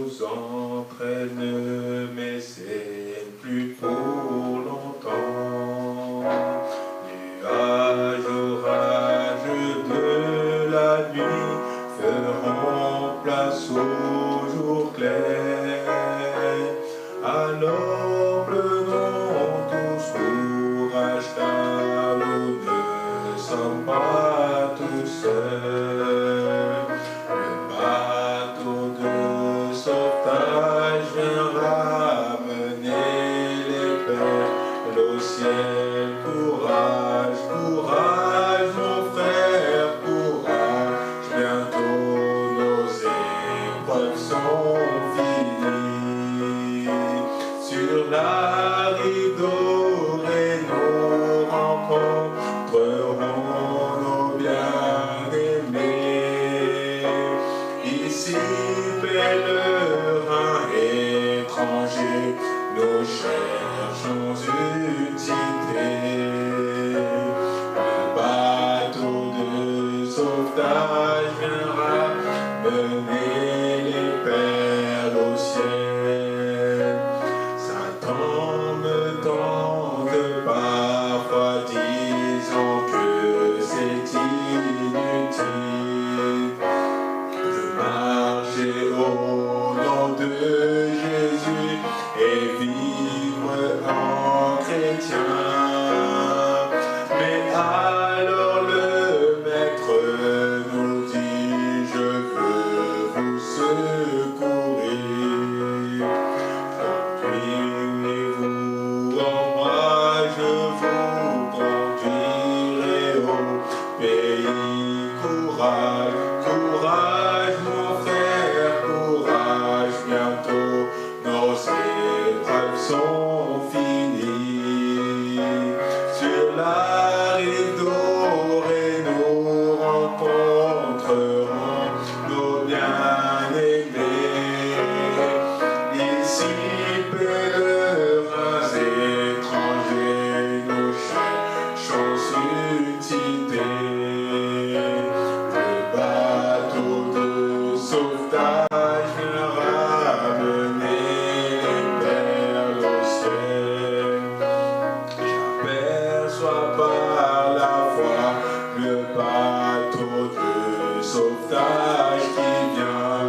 nous entraîne, mais c'est plus pour longtemps. Nuages, orages de la nuit feront place au jour clair. Alors prenons tous courage, car nous ne sommes pas tous seuls. Le bateau de sauvetage vient ramener les perles au ciel. Courage, courage, mon frère, courage, bientôt nos épreuves sont finies. Sur la rive dorée, nous rencontrerons nos bien-aimés. Ici, pèlerins étrangers, nous cherchons utilité. Le bateau de sauvetage viendra mener les perles au ciel. Satan me tente parfois, disant que c'est inutile de marcher au nom de Jésus et vivre en chrétien. Mais alors le Maître nous dit: je veux vous secourir. Conduisez-vous en moi, je vous conduirai au pays. Courage, courage, mon frère, courage, bientôt nos épreuves sont finies. Sur la rive dorée, nous rencontrerons nos bien-aimés. Ici, pèlerins étrangers, nous cherchons utilité. Le bateau de sauvetage vient ramener les perles au ciel. J'aperçois par la foi le bateau de sauvetage qui vient.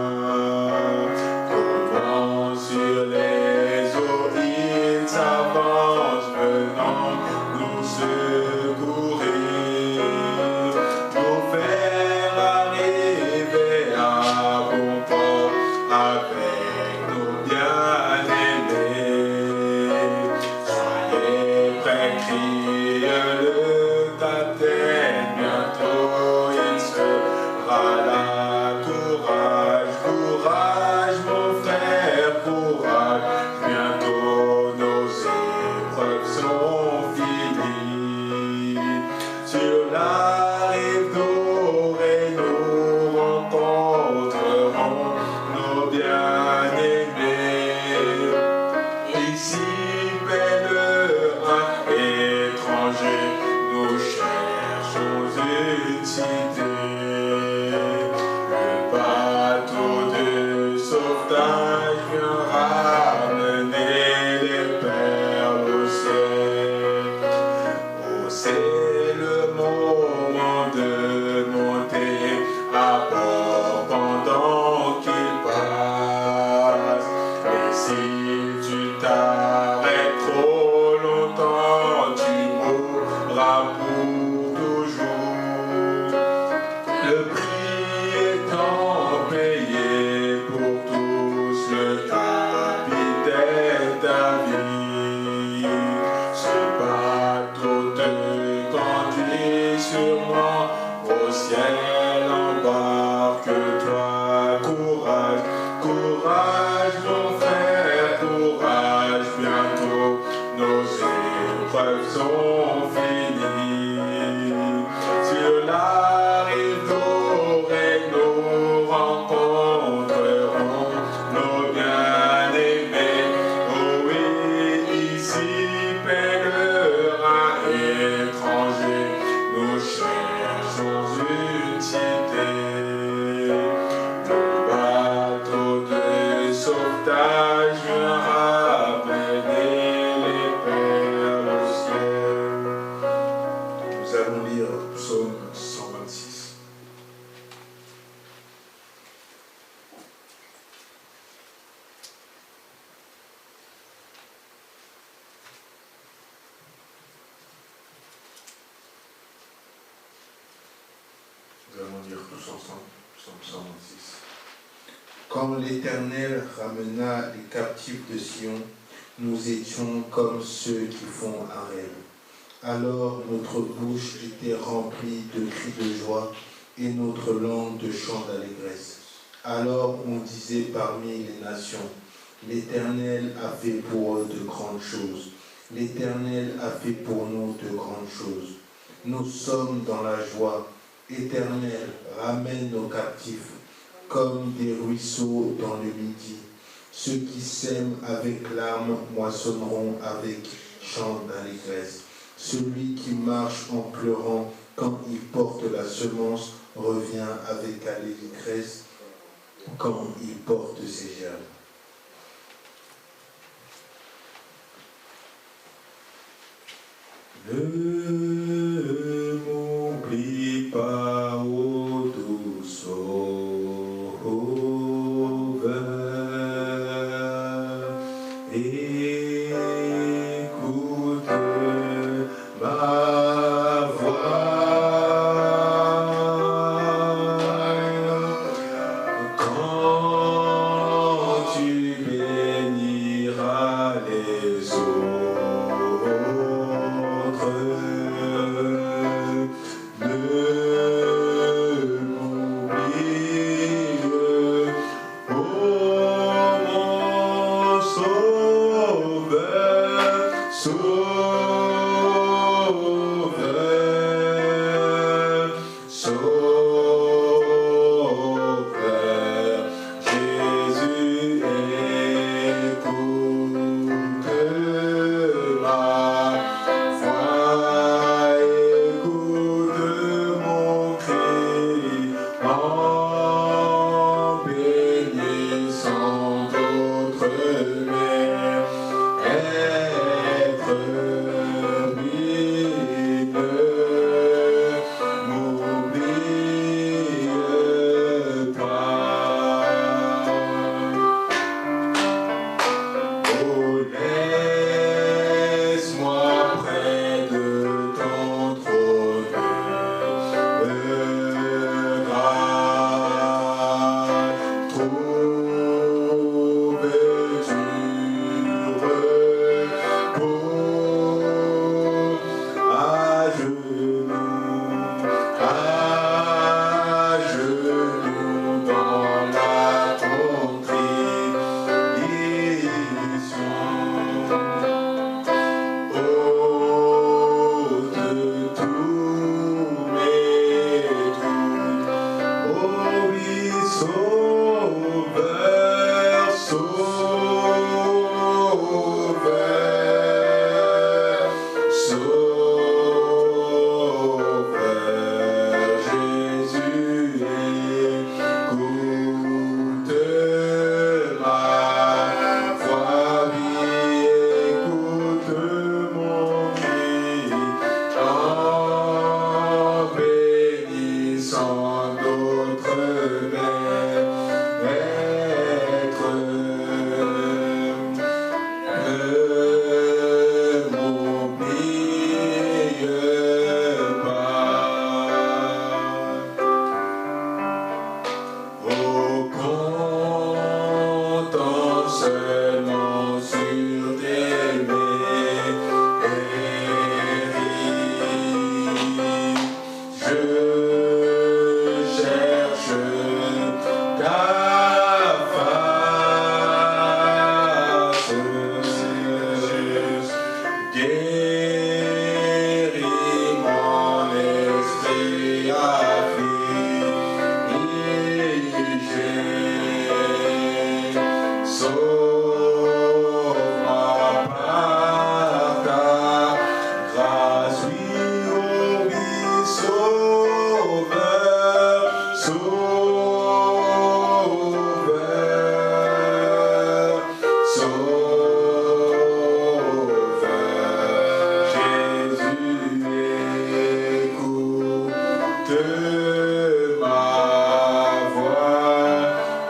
Comment sur les eaux il s'avance, venant nous secourir, nous faire arriver à bon port avec nos bien-aimés. Soyez prêts, crie le capitaine, bientôt il sera là. Courage, courage, mon frère, courage, bientôt nos épreuves sont finies. Sur la rive dorée, nous rencontrerons nos bien-aimés. Ici, pèlerins étrangers, nous cherchons utilité. Le bateau de sauvetage vient ramener les perles au ciel. Oh, c'est le moment de monter à bord pendant qu'il passe. Et si tu t'arrêtes trop longtemps, tu mourras pour toujours. Le prix étant payé pour tous, le capitaine ta vie. Ce bateau te conduit sûrement au ciel, embarque-toi. Courage, courage, mon frère, courage, bientôt nos épreuves sont finies. Sur la rive dorée, nous rencontrerons nos bien-aimés. Oh oui, ici, pèlerins étrangers, nous cherchons utilité. Le bateau de sauvetage lire tous ensemble, Psaume 126. Quand l'Éternel ramena les captifs de Sion, nous étions comme ceux qui font un rêve. Alors notre bouche était remplie de cris de joie et notre langue de chants d'allégresse. Alors on disait parmi les nations, l'Éternel a fait pour eux de grandes choses. L'Éternel a fait pour nous de grandes choses. Nous sommes dans la joie. Éternel, ramène nos captifs comme des ruisseaux dans le midi. Ceux qui sèment avec larmes moissonneront avec chants d'allégresse. Celui qui marche en pleurant quand il porte la semence revient avec allégresse quand il porte ses germes. Ne m'oublie pas, ô doux Sauveur, écoute ma voix quand tu béniras les autres.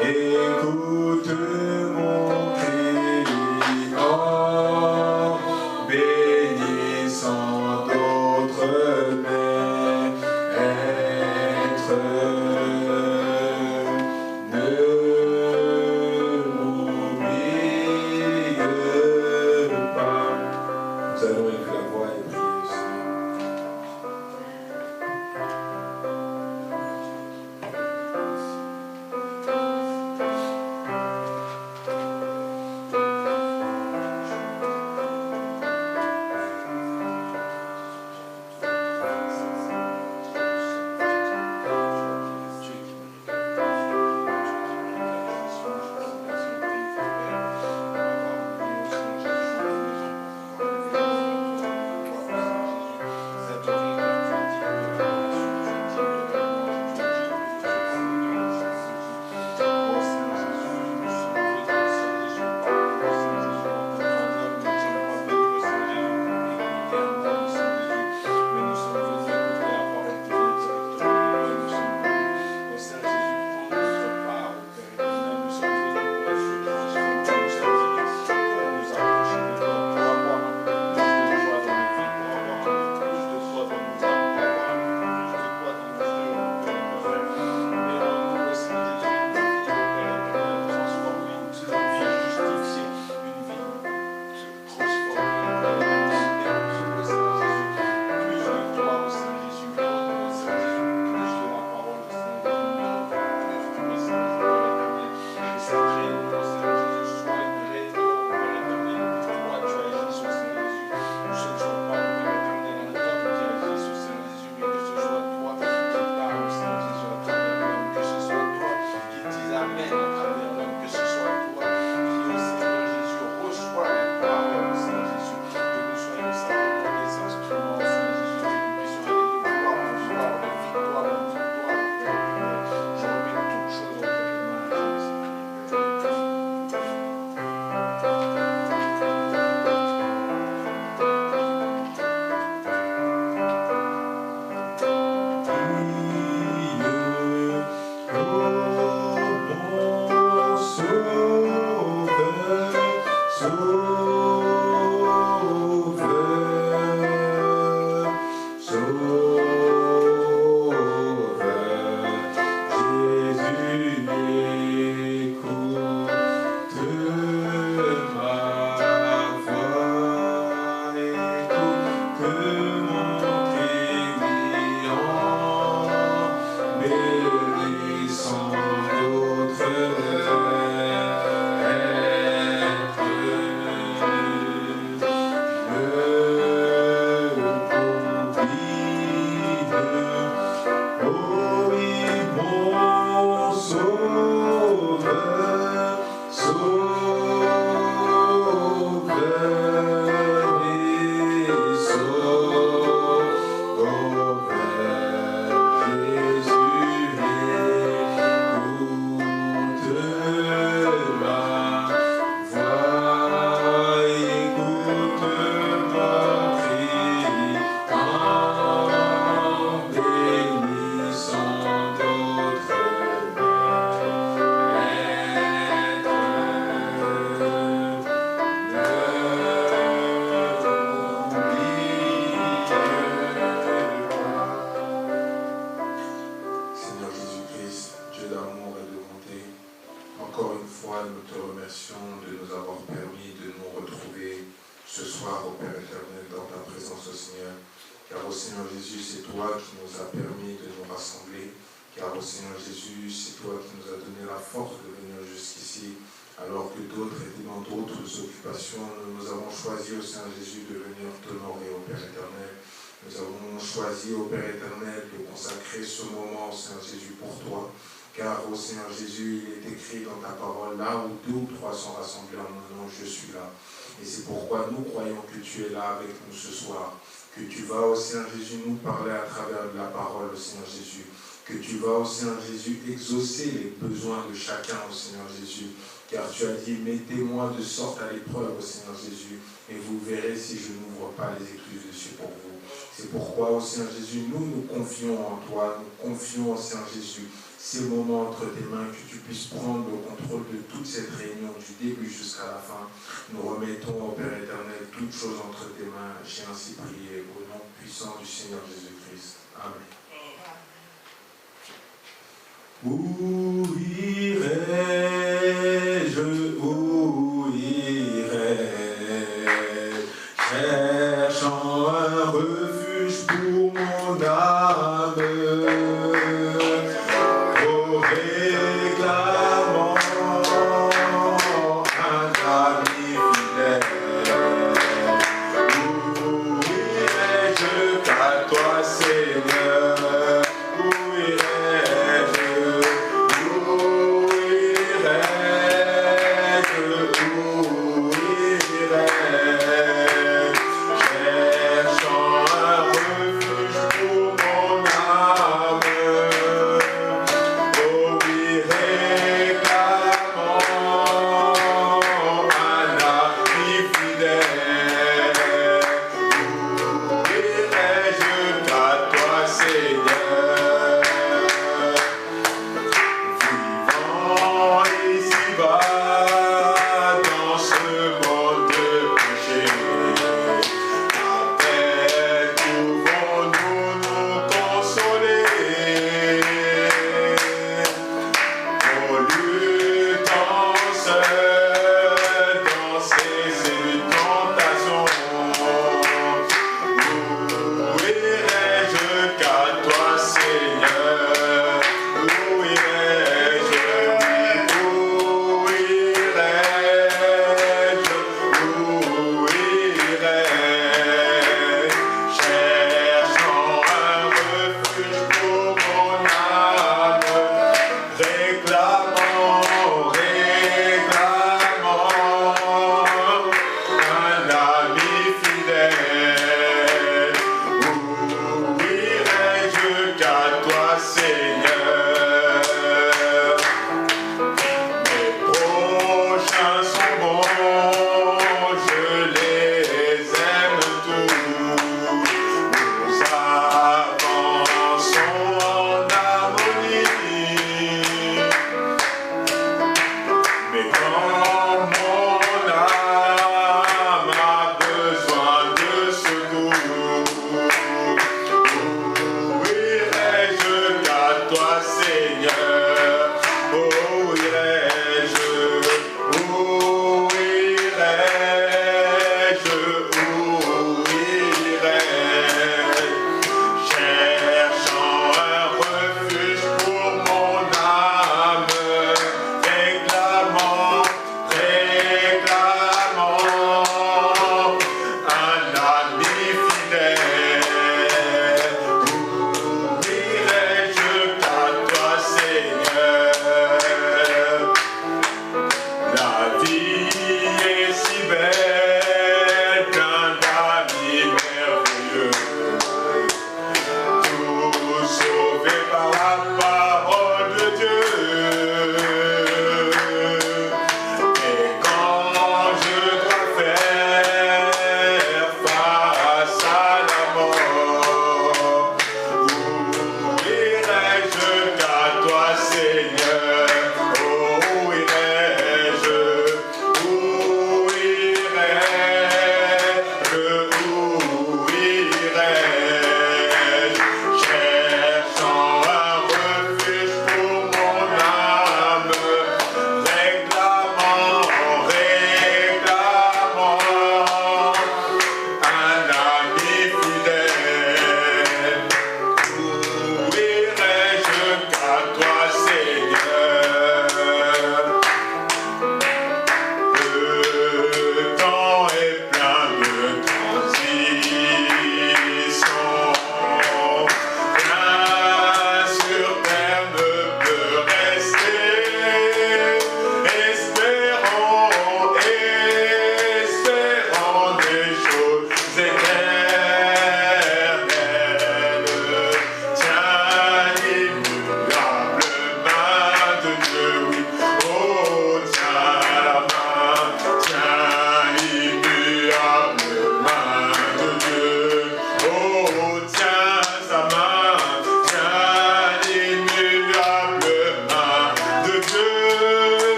Écoute mon remercions de nous avoir permis de nous retrouver ce soir, au Père éternel, dans ta présence, au Seigneur. Car au Seigneur Jésus, c'est toi qui nous a permis de nous rassembler. Car au Seigneur Jésus, c'est toi qui nous as donné la force de venir jusqu'ici. Alors que d'autres étaient dans d'autres occupations, nous avons choisi au Seigneur Jésus de venir t'honorer au Père éternel. Nous avons choisi au Père éternel de consacrer ce moment au Seigneur Jésus pour toi. Car au Seigneur Jésus, il est écrit dans ta parole, là où 2 ou 3 sont rassemblés en mon nom, je suis là. Et c'est pourquoi nous croyons que tu es là avec nous ce soir. Que tu vas au Seigneur Jésus nous parler à travers de la parole au Seigneur Jésus. Que tu vas au Seigneur Jésus exaucer les besoins de chacun au Seigneur Jésus. Car tu as dit, mettez-moi de sorte à l'épreuve au Seigneur Jésus. Et vous verrez si je n'ouvre pas les écluses dessus pour vous. C'est pourquoi au Seigneur Jésus, nous nous confions en toi. Nous confions au Seigneur Jésus ces moments entre tes mains, que tu puisses prendre le contrôle de toute cette réunion du début jusqu'à la fin. Nous remettons au Père éternel toutes choses entre tes mains. J'ai ainsi prié au nom puissant du Seigneur Jésus-Christ. Amen. Où irai-je, où irai-je, cherchant un refuge pour mon âme, réclamant un ami fidèle. Où irai-je qu'à toi, Seigneur? Où irai-je? Où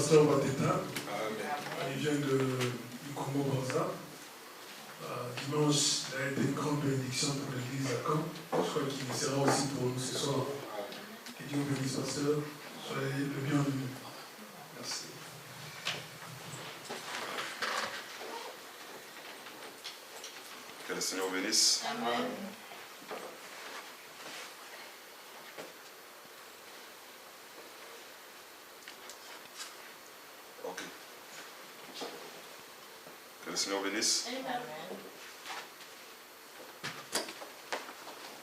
pasteur Bateta. Il vient du Congo-Brazza. Dimanche, il a été une grande bénédiction pour l'église à Caen. Je crois qu'il sera aussi pour nous ce soir. Que Dieu bénisse, pasteur. Soyez le bienvenu. Merci. Que le Seigneur bénisse. Amen. Ok. Que le Seigneur bénisse. Amen.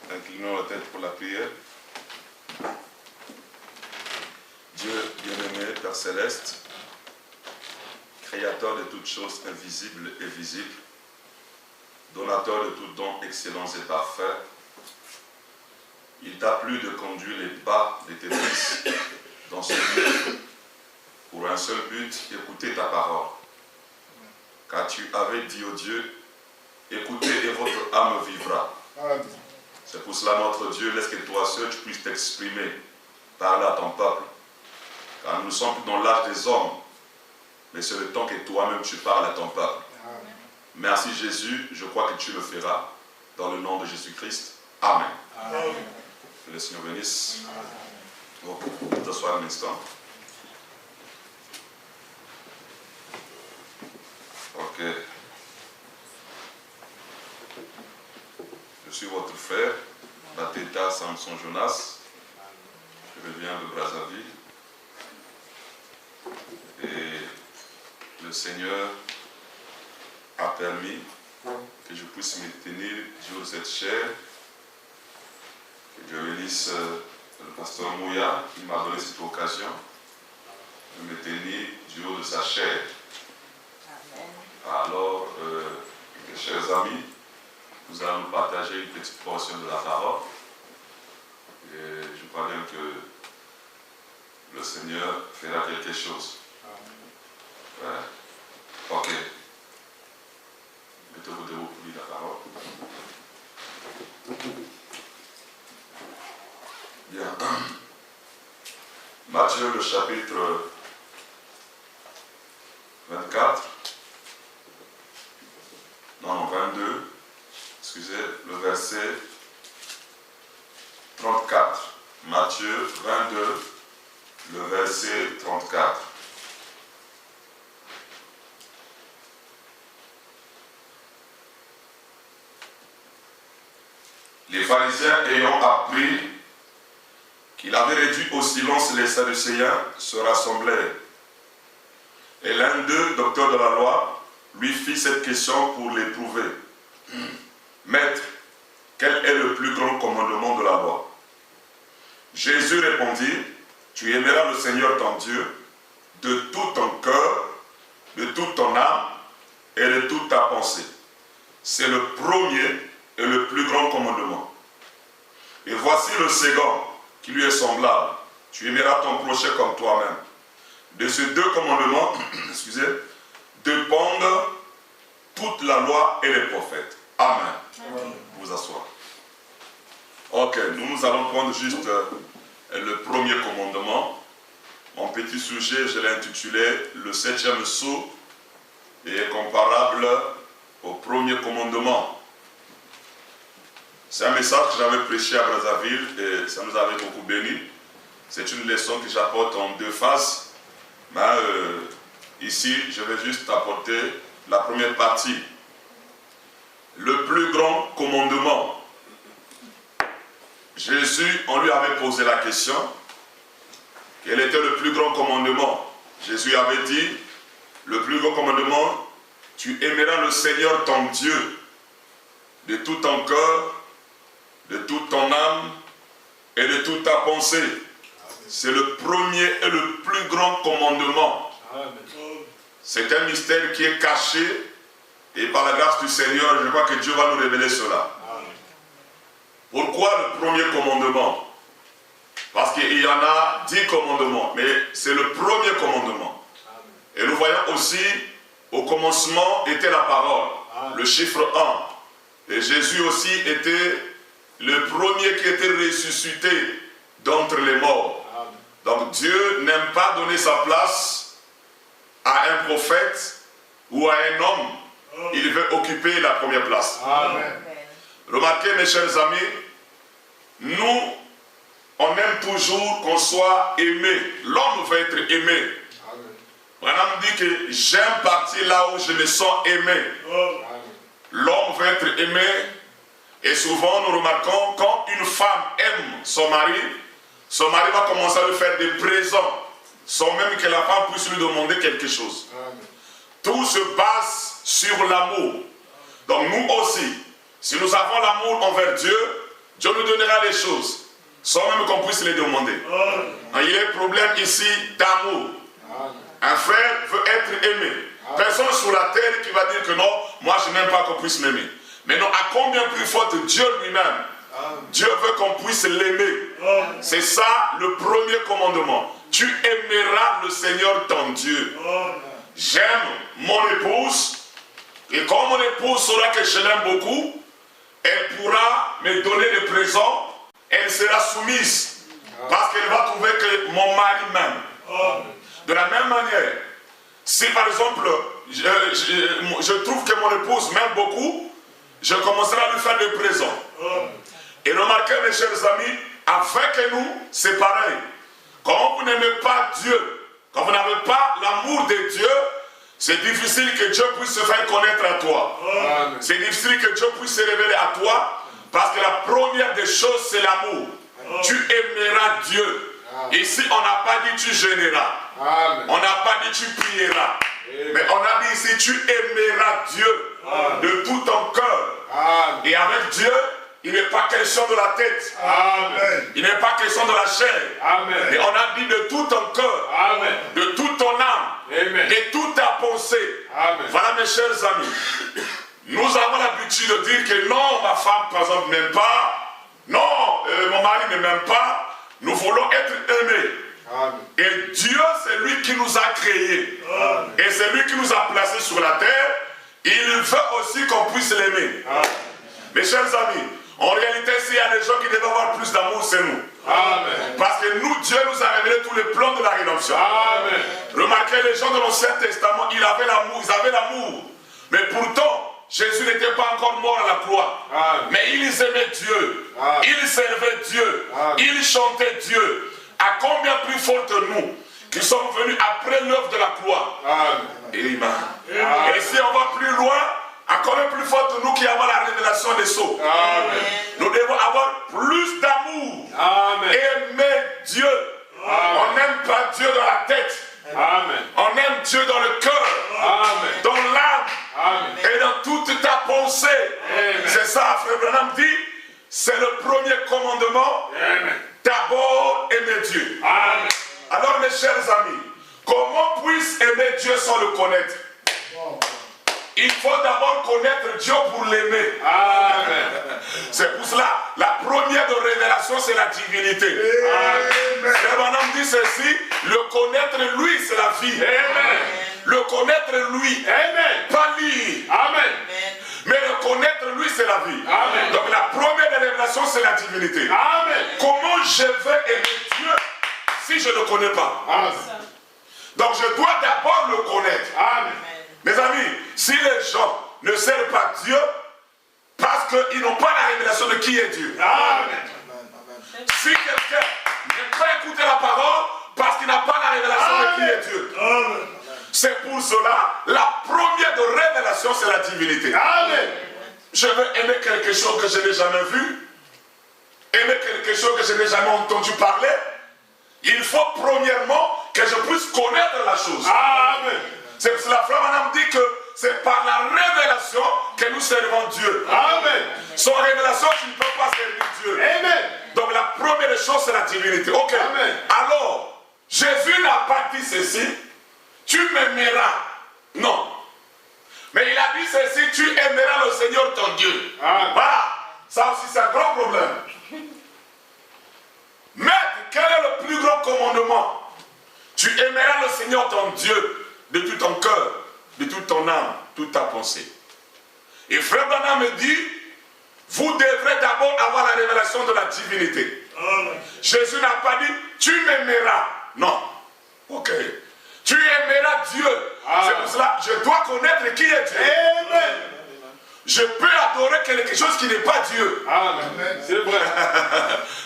Inclinons la tête pour la prière. Dieu bien-aimé, Père Céleste, Créateur de toutes choses invisibles et visibles, donateur de tout don excellents et parfaits, il t'a plu de conduire les pas de tes fils dans ce lieu pour un seul but, écouter ta parole. Car tu avais dit au Dieu, écoutez et votre âme vivra. C'est pour cela, notre Dieu, laisse que toi seul tu puisses t'exprimer, parler à ton peuple. Car nous ne sommes plus dans l'âge des hommes, mais c'est le temps que toi-même tu parles à ton peuple. Merci Jésus, je crois que tu le feras, dans le nom de Jésus-Christ. Amen. Amen. Que le Seigneur bénisse. Bon, t'asseoir un instant. Ok. Je suis votre frère, Bateta Samson Jonas. Je viens de Brazzaville. Et le Seigneur a permis que je puisse me tenir du haut de cette chair. Que Dieu bénisse le pasteur Mouya qui m'a donné cette occasion de me tenir du haut de sa chair. Alors, mes chers amis, nous allons partager une petite portion de la parole. Et je crois bien que le Seigneur fera quelque chose. Ouais. Ok. Mettez-vous debout pour lire la parole. Bien. Matthieu, le chapitre 24. Non, 22. Excusez, le verset 34. Matthieu 22, le verset 34. Les pharisiens ayant appris qu'il avait réduit au silence les Sadducéens se rassemblèrent. Et l'un d'eux, docteur de la loi, lui fit cette question pour l'éprouver. Maître, quel est le plus grand commandement de la loi? Jésus répondit, tu aimeras le Seigneur ton Dieu de tout ton cœur, de toute ton âme et de toute ta pensée. C'est le premier et le plus grand commandement. Et voici le second qui lui est semblable. Tu aimeras ton prochain comme toi-même. De ces deux commandements, excusez, dépendent toute la loi et les prophètes. Amen. Amen. Vous asseoir. Ok, nous allons prendre juste le premier commandement. Mon petit sujet, je l'ai intitulé « Le septième sceau est comparable au premier commandement ». C'est un message que j'avais prêché à Brazzaville et ça nous avait beaucoup béni. C'est une leçon que j'apporte en deux phases. Mais ici, je vais juste apporter la première partie. Le plus grand commandement. Jésus, on lui avait posé la question. Quel était le plus grand commandement? Jésus avait dit, le plus grand commandement, tu aimeras le Seigneur ton Dieu de tout ton cœur, de toute ton âme et de toute ta pensée. C'est le premier et le plus grand commandement. C'est un mystère qui est caché et par la grâce du Seigneur, je crois que Dieu va nous révéler cela. Pourquoi le premier commandement? Parce qu'il y en a 10 commandements, mais c'est le premier commandement. Et nous voyons aussi, au commencement était la parole, le chiffre 1. Et Jésus aussi était le premier qui était ressuscité d'entre les morts. Donc Dieu n'aime pas donner sa place à un prophète ou à un homme, il veut occuper la première place. Amen. Remarquez mes chers amis, nous, on aime toujours qu'on soit aimé. L'homme veut être aimé. Madame dit que j'aime partir là où je me sens aimé. L'homme veut être aimé. Et souvent nous remarquons quand une femme aime son mari va commencer à lui faire des présents sans même que la femme puisse lui demander quelque chose. Tout se base sur l'amour. Donc nous aussi, si nous avons l'amour envers Dieu, Dieu nous donnera les choses sans même qu'on puisse les demander. Il y a un problème ici d'amour. Un frère veut être aimé. Personne sur la terre qui va dire que non, moi je n'aime pas qu'on puisse m'aimer. Mais non, à combien plus forte Dieu lui-même. Dieu veut qu'on puisse l'aimer. C'est ça le premier commandement. Tu aimeras le Seigneur ton Dieu. J'aime mon épouse. Et quand mon épouse saura que je l'aime beaucoup, elle pourra me donner des présents. Elle sera soumise. Parce qu'elle va trouver que mon mari m'aime. De la même manière, si par exemple, je trouve que mon épouse m'aime beaucoup, je commencerai à lui faire des présents. Et remarquez mes chers amis, avec nous, c'est pareil. Quand vous n'aimez pas Dieu, quand vous n'avez pas l'amour de Dieu, c'est difficile que Dieu puisse se faire connaître à toi. C'est difficile que Dieu puisse se révéler à toi, parce que la première des choses, c'est l'amour. Tu aimeras Dieu. Ici, on n'a pas dit tu gêneras. On n'a pas dit tu prieras. Mais on a dit ici, tu aimeras Dieu de tout ton cœur. Et avec Dieu, il n'est pas question de la tête. Il n'est pas question de la chair. Mais on a dit de tout ton cœur, de toute ton âme, de toute ta pensée. Voilà mes chers amis. Nous avons l'habitude de dire que non, ma femme par exemple n'aime pas. Non, mon mari ne m'aime pas. Nous voulons être aimés. Et Dieu, c'est lui qui nous a créés. Et c'est lui qui nous a placés sur la terre. Il veut aussi qu'on puisse l'aimer. Mes chers amis, en réalité, s'il y a des gens qui devaient avoir plus d'amour, c'est nous. Parce que nous, Dieu nous a révélé tous les plans de la rédemption. Remarquez, les gens de l'Ancien Testament, ils avaient l'amour. Mais pourtant, Jésus n'était pas encore mort à la croix. Mais ils aimaient Dieu. Ils servaient Dieu. Ils chantaient Dieu. À combien plus forte nous qui sommes venus après l'œuvre de la croix. Amen. Et si on va plus loin, à combien plus forte nous qui avons la révélation des sceaux. Nous devons avoir plus d'amour. Aimer Dieu. On n'aime pas Dieu dans la tête. On aime Dieu dans le cœur, dans l'âme et dans toute ta pensée. C'est ça, frère Branham dit, c'est le premier commandement. D'abord aimer Dieu. Alors mes chers amis, comment puisse aimer Dieu sans le connaître? Il faut d'abord connaître Dieu pour l'aimer. C'est pour cela, la première de révélation, c'est la divinité. Frère Branham dit ceci, le connaître lui, c'est la vie. Le connaître lui, pas lire. Mais le connaître lui, c'est la vie. Donc la première des révélations, c'est la divinité. Comment je vais aimer Dieu si je ne le connais pas? Donc je dois d'abord le connaître. Mes amis, si les gens ne servent pas Dieu, parce qu'ils n'ont pas la révélation de qui est Dieu. Si quelqu'un ne peut écouter la parole, parce qu'il n'a pas la révélation de qui est Dieu. C'est pour cela, la première de révélation, c'est la divinité. Je veux aimer quelque chose que je n'ai jamais vu, aimer quelque chose que je n'ai jamais entendu parler. Il faut premièrement que je puisse connaître la chose. C'est pour cela que Frère Branham dit que c'est par la révélation que nous servons Dieu. Sans révélation, tu ne peux pas servir Dieu. Donc la première chose, c'est la divinité. Ok. Alors, Jésus n'a pas dit ceci, tu m'aimeras. Non. Mais il a dit ceci, tu aimeras le Seigneur ton Dieu. Voilà. Ça aussi, c'est un grand problème. Maître, quel est le plus grand commandement? Tu aimeras le Seigneur ton Dieu de tout ton cœur, de toute ton âme, toute ta pensée. Et Frère Branham me dit, vous devrez d'abord avoir la révélation de la divinité. Jésus n'a pas dit, tu m'aimeras. Non. Ok. Tu aimeras Dieu C'est pour cela que je dois connaître qui est Dieu. Amen. Je peux adorer quelque chose qui n'est pas Dieu. Amen. C'est vrai.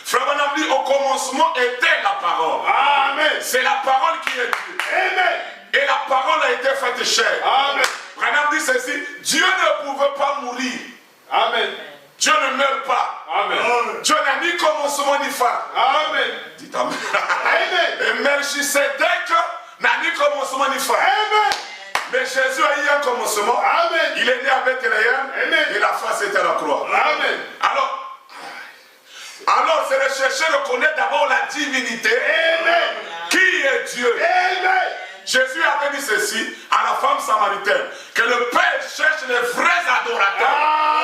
Frère Branham dit, au commencement était la parole. Amen. C'est la parole qui est Dieu. Amen. Et la parole a été faite chair. Amen. Branham dit ceci, Dieu ne pouvait pas mourir. Amen. Dieu ne meurt pas. Amen. Dieu n'a ni commencement ni fin. Amen. Dites Amen. Amen. Et Melchisedec n'a ni commencement ni fin. Amen. Mais Jésus a eu un commencement. Amen. Il est né à Bethléem. Amen. Et la fin c'était la croix. Amen. Alors c'est de chercher de connaître d'abord la divinité. Amen. Qui est Dieu? Amen. Jésus avait dit ceci à la femme samaritaine, que le Père cherche les vrais adorateurs.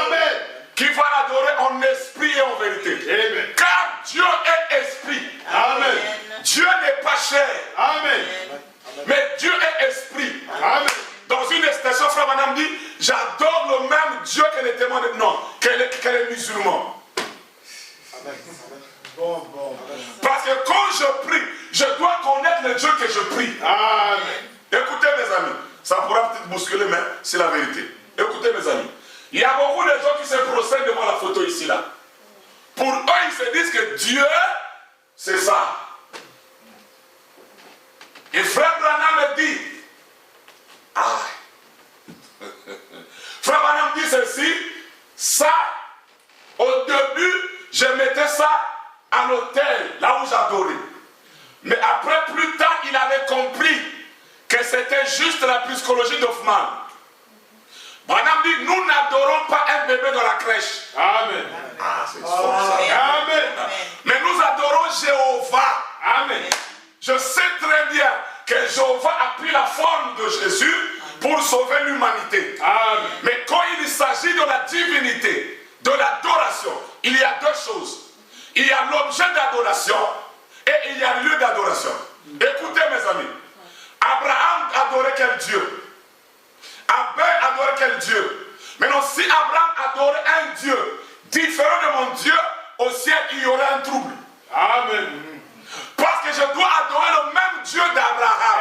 Amen. Qui vont l'adorer en esprit et en vérité. Amen. Car Dieu est esprit. Amen. Dieu n'est pas chair. Amen. Mais Dieu est esprit. Amen. Dans une expression, frère Madame dit, j'adore le même Dieu que les témoins de non, que les musulmans. Bon. Parce que quand je prie, je dois connaître le Dieu que je prie. Amen. Écoutez mes amis, ça pourra peut-être bousculer, mais c'est la vérité. Écoutez mes amis, il y a beaucoup de gens qui se procèdent devant la photo ici là. Pour eux, ils se disent que Dieu, c'est ça. Et frère Branham me dit, frère Branham dit ceci, ça, au début, je mettais ça à l'hôtel, là où j'adorais. Mais après, plus tard, il avait compris que c'était juste la psychologie d'Hoffman. Branham dit, nous n'adorons pas un bébé dans la crèche. Amen. C'est fort ça. Amen. Mais nous adorons Jéhovah. Amen. Je sais très bien que Jéhovah a pris la forme de Jésus pour sauver l'humanité. Amen. Mais quand il s'agit de la divinité, de l'adoration, il y a deux choses. Il y a l'objet d'adoration et il y a le lieu d'adoration. Écoutez mes amis, Abraham adorait quel Dieu? Abel adorait quel Dieu? Maintenant, si Abraham adorait un Dieu différent de mon Dieu, au ciel il y aurait un trouble. Amen. Parce que je dois adorer le même Dieu d'Abraham,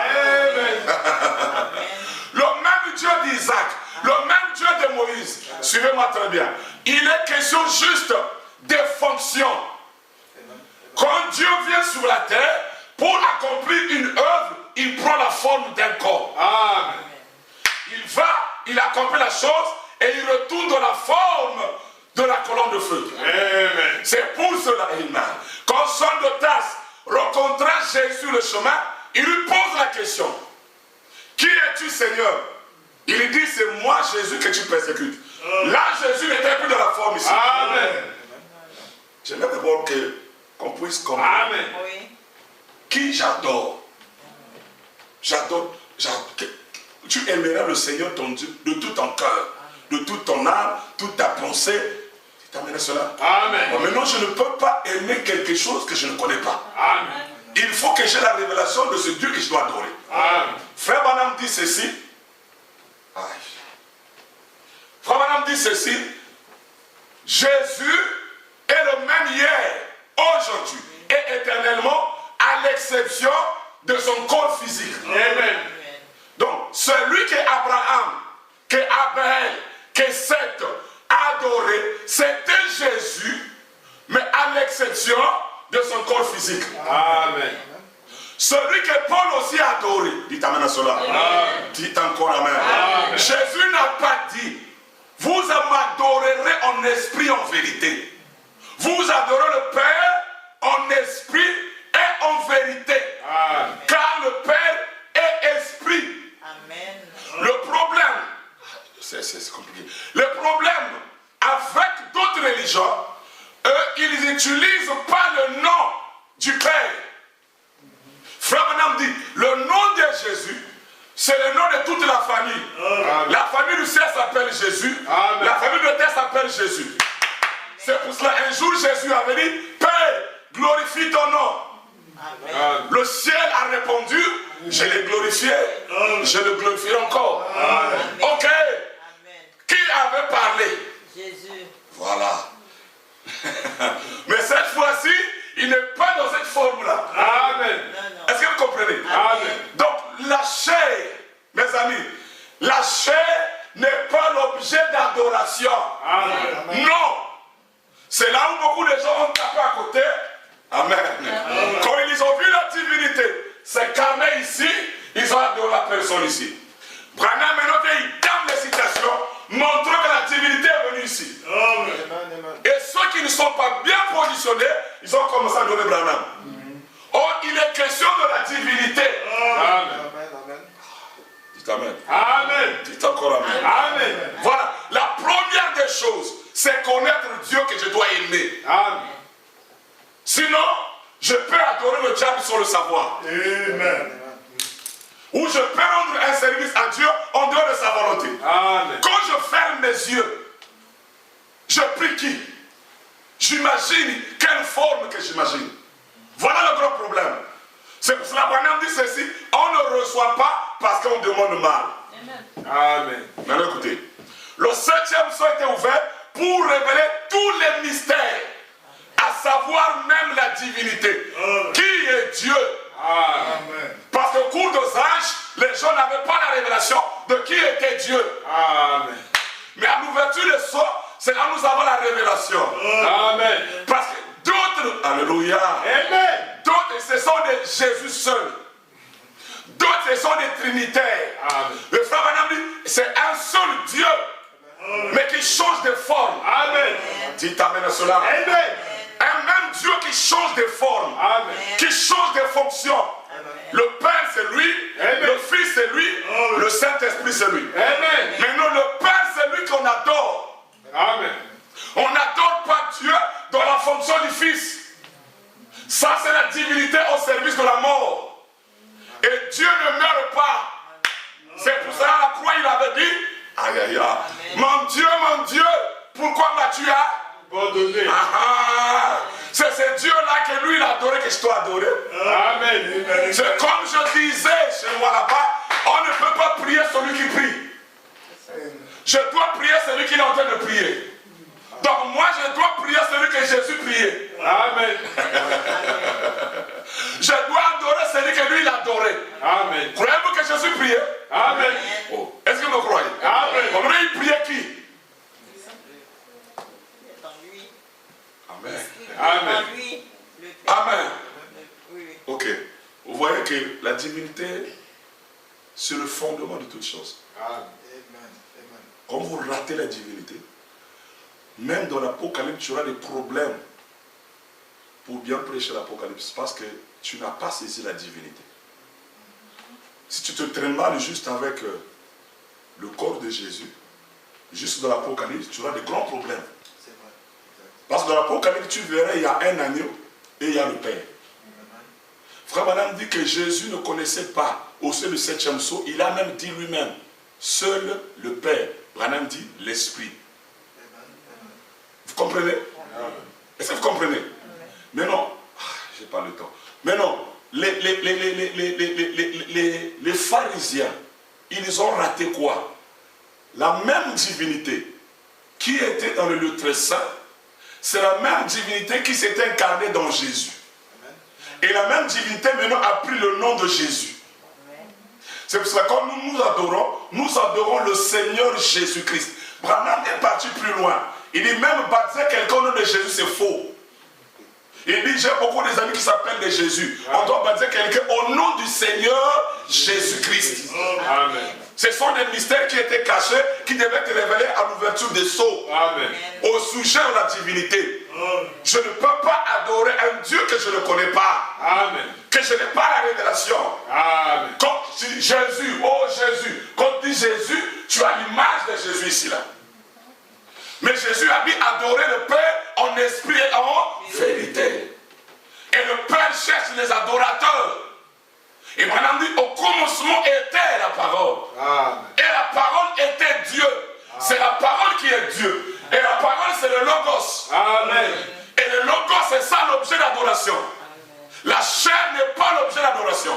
le même Dieu d'Isaac, le même Dieu de Moïse. Suivez-moi très bien. Il est question juste des fonctions. Quand Dieu vient sur la terre, pour accomplir une œuvre, il prend la forme d'un corps. Amen. Il accomplit la chose et il retourne dans la forme de la colonne de feu. Amen. C'est pour cela, quand Saul de Tarse rencontra Jésus sur le chemin, il lui pose la question, qui es-tu Seigneur? Il lui dit, c'est moi Jésus que tu persécutes. Là Jésus n'était plus de la forme ici. Amen. J'aimerais d'abord qu'on puisse comprendre. Amen. Qui j'adore? J'adore. Tu aimeras le Seigneur ton Dieu de tout ton cœur, de toute ton âme, toute ta pensée. Tu t'amènes cela? Amen. Bon, maintenant, je ne peux pas aimer quelque chose que je ne connais pas. Amen. Il faut que j'ai la révélation de ce Dieu que je dois adorer. Amen. Frère Branham dit ceci. Frère Branham dit ceci. Jésus est le même hier, aujourd'hui et éternellement, à l'exception de son corps physique. Amen. Donc, celui que Abraham, que Abel, que Seth a adoré, c'était Jésus, mais à l'exception de son corps physique. Amen. Celui que Paul aussi a adoré, dites amen à cela. Amen. Dites encore amen. Amen. Jésus n'a pas dit, vous m'adorerez en esprit, en vérité. Vous adorez le Père en esprit et en vérité. Amen. Car le Père est esprit. Amen. Le problème, c'est compliqué. Le problème avec d'autres religions, eux, ils n'utilisent pas le nom du Père. Frère Branham dit, le nom de Jésus, c'est le nom de toute la famille. Amen. La famille du ciel s'appelle Jésus. Amen. La famille de terre s'appelle Jésus. C'est pour cela, un jour Jésus avait dit, Père, glorifie ton nom. Amen. Le ciel a répondu, je l'ai glorifié, je le glorifierai encore. Amen. Ok. Amen. Qui avait parlé? Jésus. Voilà. Mais cette fois-ci, il n'est pas dans cette forme-là. Amen. Non, non. Est-ce que vous comprenez? Amen. Donc, la chair, mes amis, personne ici. Branham maintenant il dame les citations, montrant que la divinité est venue ici. Et ceux qui ne sont pas bien positionnés, ils ont commencé à donner Branham. Or, il est question de la divinité. Amen. Dites Amen. Amen. Dites encore Amen. Amen. Voilà, la première des choses, c'est connaître Dieu que je dois aimer. Amen. Sinon, je peux adorer le diable sans le savoir. Amen. Ou je peux rendre un service à Dieu en dehors de sa volonté. Amen. Quand je ferme mes yeux, je prie qui? J'imagine quelle forme que j'imagine. Voilà le grand problème. C'est pour cela que Branham dit ceci, on ne reçoit pas parce qu'on demande mal. Amen. Maintenant écoutez, le 7e sceau était ouvert pour révéler tous les mystères, à savoir même la divinité. Qui est Dieu? Amen. Parce qu'au cours des âges, les gens n'avaient pas la révélation de qui était Dieu. Amen. Mais à l'ouverture des sceaux, c'est là que nous avons la révélation. Amen. Parce que d'autres, alléluia, Amen. d'autres ce sont des Jésus seuls. D'autres ce sont des trinitaires. Amen. Le frère Branham dit, c'est un seul Dieu, mais qui change de forme. Amen. Dites Amen à cela. Amen. Un même Dieu qui change de forme, Amen. qui change de fonction. Le Père c'est lui, Amen. le Fils c'est lui, le Saint-Esprit c'est lui. Amen. Maintenant le Père c'est lui qu'on adore. Amen. On n'adore pas Dieu dans la fonction du Fils. Ça c'est la divinité au service de la mort. Et Dieu ne meurt pas. C'est pour ça à la croix il avait dit, aïe aïe aïe, mon Dieu, pourquoi m'as-tu Abandonné. c'est ce Dieu-là que lui il a adoré que je dois adorer. Amen. C'est comme je disais chez moi là-bas, on ne peut pas prier celui qui prie. Je dois prier celui qui est en train de prier. Donc moi je dois prier celui que Jésus priait. Amen. Je dois adorer celui que lui il adorait. Amen. Croyez-vous que Jésus priait? Amen. Oh. Est-ce que vous croyez? Amen. Comment il priait qui? Dans lui. Amen. Amen. Dans lui. Le Père. Amen. Oui. Ok. Vous voyez que la divinité, c'est le fondement de toutes choses. Amen. Quand vous ratez la divinité, même dans l'Apocalypse, tu auras des problèmes pour bien prêcher l'Apocalypse parce que tu n'as pas saisi la divinité. Si tu te traînes mal juste avec le corps de Jésus, juste dans l'Apocalypse, tu auras des grands problèmes. Parce que dans l'Apocalypse, tu verras, il y a un agneau et il y a le Père. Frère Branham dit que Jésus ne connaissait pas au sein du 7e sceau, il a même dit lui-même, seul le Père. Branham dit l'Esprit. Vous comprenez? Est-ce que vous comprenez? Mais non, je n'ai pas le temps. Mais non, les pharisiens, ils ont raté quoi? La même divinité qui était dans le lieu très saint, c'est la même divinité qui s'est incarnée dans Jésus. Et la même divinité maintenant a pris le nom de Jésus. C'est pour cela que quand nous adorons le Seigneur Jésus-Christ. Branham est parti plus loin. Il dit même baptiser quelqu'un au nom de Jésus, c'est faux. Il dit, j'ai beaucoup des amis qui s'appellent de Jésus. On doit baptiser quelqu'un au nom du Seigneur Jésus-Christ. Amen. Ce sont des mystères qui étaient cachés, qui devaient être révélés à l'ouverture des sceaux. Amen. Au sujet de la divinité. Je ne peux pas adorer un Dieu que je ne connais pas. Amen. Que je n'ai pas la révélation. Amen. Quand tu dis Jésus, oh Jésus, quand tu dis Jésus, tu as l'image de Jésus ici là. Mais Jésus a dit adorer le Père en esprit et en vérité. Et le Père cherche les adorateurs. Et Branham dit au commencement était la parole. Amen. Et la parole était Dieu. C'est la parole qui est Dieu. Et la parole c'est le Logos. Amen. Et le Logos c'est ça l'objet d'adoration. La chair n'est pas l'objet d'adoration.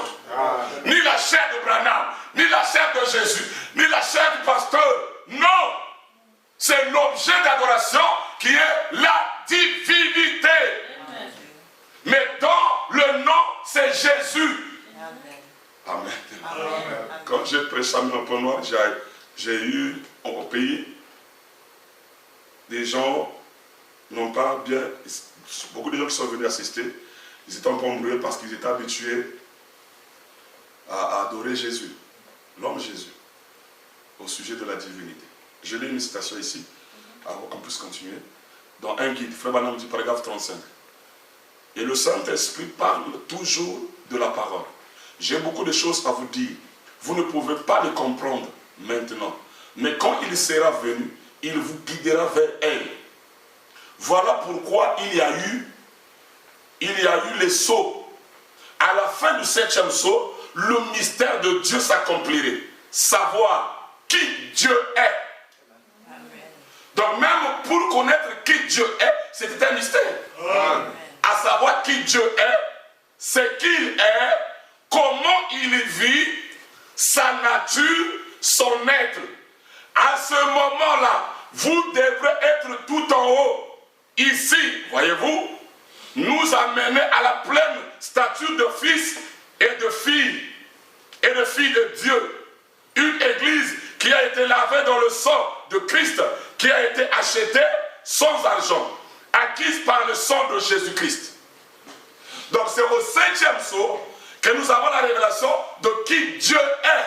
Ni la chair de Branham, ni la chair de Jésus, ni la chair du pasteur. Non. C'est l'objet d'adoration qui est la divinité. Amen. Mais dans le nom, c'est Jésus. Amen. Amen. Quand j'ai prêché à mon point noir, j'ai eu au pays des gens n'ont pas bien. Beaucoup de gens qui sont venus assister, ils étaient un peu embrouillés parce qu'ils étaient habitués à adorer Jésus. l'homme Jésus, au sujet de la divinité. Je lis une citation ici, avant qu'on puisse continuer. Dans un guide, Frère Branham du paragraphe 35. Et le Saint-Esprit parle toujours de la parole. J'ai beaucoup de choses à vous dire. Vous ne pouvez pas les comprendre maintenant. Mais quand il sera venu, il vous guidera vers elle. Voilà pourquoi il y a eu les sceaux. À la fin du 7e sceau, le mystère de Dieu s'accomplirait. Savoir qui Dieu est. Donc même pour connaître qui Dieu est, c'était un mystère. Amen. À savoir qui Dieu est, c'est qu'il est, comment il vit, sa nature, son être. À ce moment-là, vous devrez être tout en haut. Ici, voyez-vous, nous amener à la pleine stature de fils et de filles de Dieu. Une église qui a été lavée dans le sang de Christ, qui a été achetée sans argent, acquise par le sang de Jésus-Christ. Donc c'est au 7e sceau que nous avons la révélation de qui Dieu est.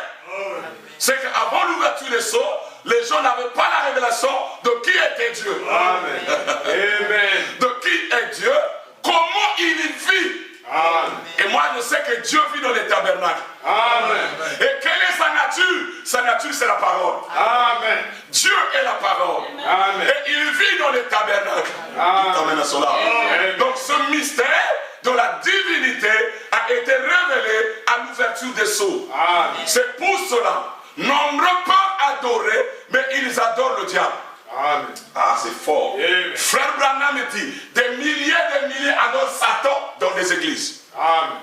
C'est qu'avant l'ouverture des sceaux, les gens n'avaient pas la révélation de qui était Dieu. Amen. Amen. De qui est Dieu, comment il vit. Amen. Et moi je sais que Dieu vit dans les tabernacles. Amen. Et quelle est sa nature? Sa nature c'est la parole. Amen. Dieu est la parole. Amen. Et il vit dans les tabernacles. Amen. Amen. Donc ce mystère de la divinité a été révélé à l'ouverture des sceaux. Amen. C'est pour cela, nombreux peuvent adorer, mais ils adorent le diable. Amen. Ah, c'est fort. Amen. Frère Branham dit, des milliers adorent Satan dans les églises. Amen.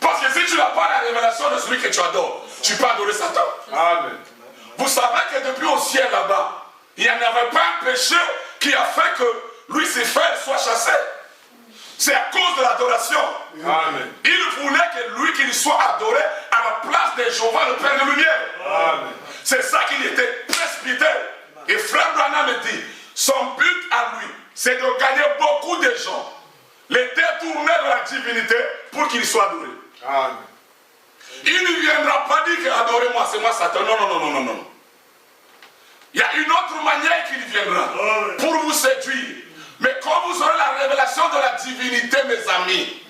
Parce que si tu n'as pas la révélation de celui que tu adores, tu peux adorer Satan. Amen. Vous savez que depuis au ciel là-bas, il n'y en avait pas un péché qui a fait que Lucifer soit chassé. C'est à cause de l'adoration. Amen. Il voulait que lui qu'il soit adoré à la place de Jéhovah, le Père de lumière. Amen. C'est ça qu'il était presbytère. Et Frère Branham dit, son but à lui, c'est de gagner beaucoup de gens, les détourner de la divinité pour qu'ils soient adorés. Amen. Il ne viendra pas dire que adorez-moi, c'est moi Satan. Non, non, non, non, non, non. Il y a une autre manière qu'il viendra pour vous séduire. Mais quand vous aurez la révélation de la divinité, mes amis,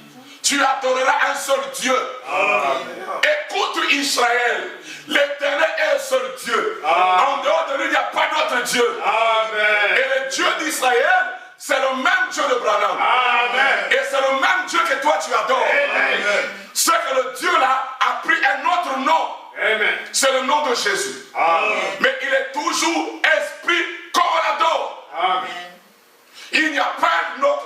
tu adoreras un seul Dieu. Amen. Écoute Israël, l'Éternel est un seul Dieu. Amen. En dehors de lui, il n'y a pas d'autre Dieu. Amen. Et le Dieu d'Israël, c'est le même Dieu de Branham. Amen. Et c'est le même Dieu que toi tu adores. Amen. C'est que le Dieu là a pris un autre nom. Amen. C'est le nom de Jésus. Amen. Mais il est toujours esprit qu'on l'adore. Amen. Il n'y a pas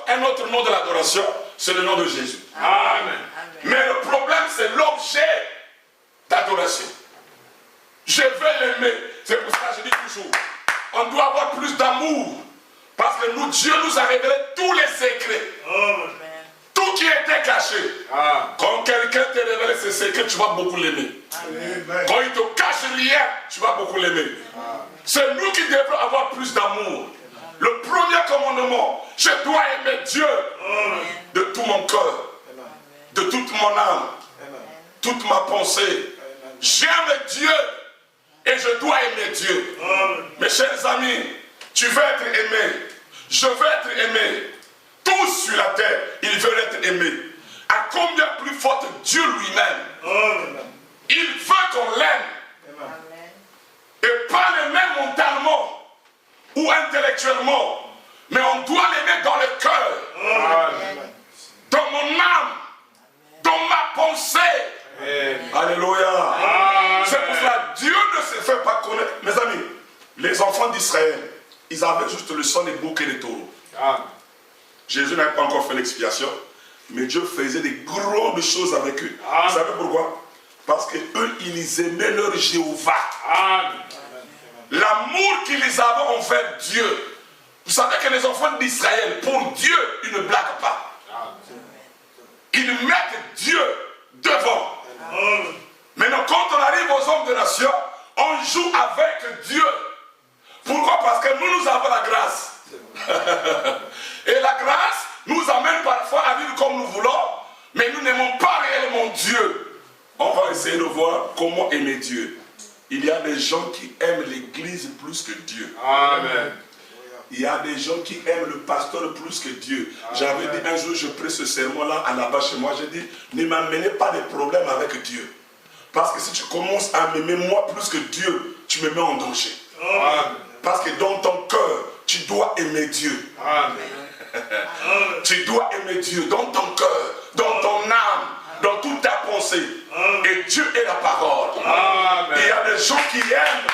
un autre nom de l'adoration, c'est le nom de Jésus. Amen. Mais le problème, c'est l'objet d'adoration. Je vais l'aimer. C'est pour ça que je dis toujours, on doit avoir plus d'amour. Parce que nous, Dieu nous a révélé tous les secrets. Amen. Tout qui était caché. Amen. Quand quelqu'un te révèle ses secrets, tu vas beaucoup l'aimer. Amen. Quand il te cache rien, tu vas beaucoup l'aimer. C'est nous qui devons avoir plus d'amour. Le premier commandement, je dois aimer Dieu de tout mon cœur, de toute mon âme, toute ma pensée. J'aime Dieu et je dois aimer Dieu. Mes chers amis, tu veux être aimé, je veux être aimé. Tous sur la terre, ils veulent être aimés. À combien plus forte Dieu lui-même. Il veut qu'on l'aime. Et pas l'aimer mentalement ou intellectuellement, mais on doit l'aimer dans le cœur, dans mon âme, dans ma pensée. Alléluia. C'est pour cela que Dieu ne se fait pas connaître. Mes amis, les enfants d'Israël, ils avaient juste le sang des boucs et des taureaux. Jésus n'avait pas encore fait l'expiation, mais Dieu faisait des grandes choses avec eux. Vous savez pourquoi? Parce qu'eux, ils aimaient leur Jéhovah. L'amour qu'ils avaient envers Dieu. Vous savez que les enfants d'Israël, pour Dieu, ils ne blaguent pas. Ils mettent Dieu devant. Maintenant, quand on arrive aux hommes de nation, on joue avec Dieu. Pourquoi? Parce que nous avons la grâce. Et la grâce nous amène parfois à vivre comme nous voulons, mais nous n'aimons pas réellement Dieu. On va essayer de voir comment aimer Dieu. il y a des gens qui aiment l'église plus que Dieu. Amen. Il y a des gens qui aiment le pasteur plus que Dieu. J'avais dit un jour, je prie ce sermon-là à là-bas chez moi, j'ai dit, ne m'amenez pas de problème avec Dieu. Parce que si tu commences à m'aimer moi plus que Dieu, tu me mets en danger. Amen. Parce que dans ton cœur, tu dois aimer Dieu. Amen. Tu dois aimer Dieu dans ton cœur, dans ton âme, dans toute ta pensée. Et Dieu est la parole. Amen. Il y a des gens qui aiment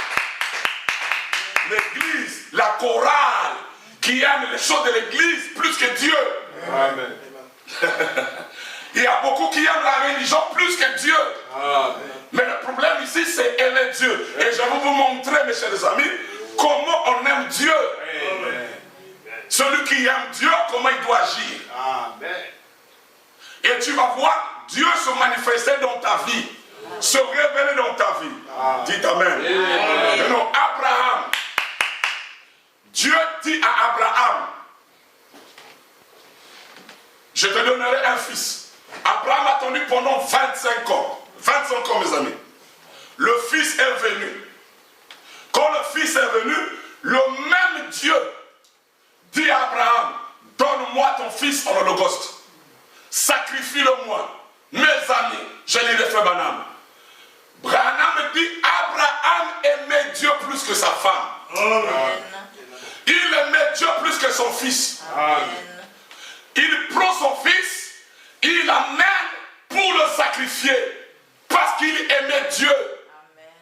l'église, la chorale, qui aiment les choses de l'église plus que Dieu. Amen. Il y a beaucoup qui aiment la religion plus que Dieu. Amen. Mais le problème ici, c'est aimer Dieu. Et je vais vous montrer, mes chers amis, comment on aime Dieu. Amen. Celui qui aime Dieu, comment il doit agir. Amen. Et tu vas voir Dieu se manifester dans ta vie, se révéler dans ta vie. Dites Amen. Amen. Non, Abraham. Dieu dit à Abraham, je te donnerai un fils. Abraham a attendu pendant 25 ans. 25 ans, mes amis. Le fils est venu. Quand le fils est venu, le même Dieu dit à Abraham, donne-moi ton fils en holocauste. Sacrifie-le-moi. Mes amis, je l'ai fait Branham. Branham dit, Abraham aimait Dieu plus que sa femme. Amen. Il aimait Dieu plus que son fils. Amen. Il prend son fils, il l'amène pour le sacrifier. Parce qu'il aimait Dieu.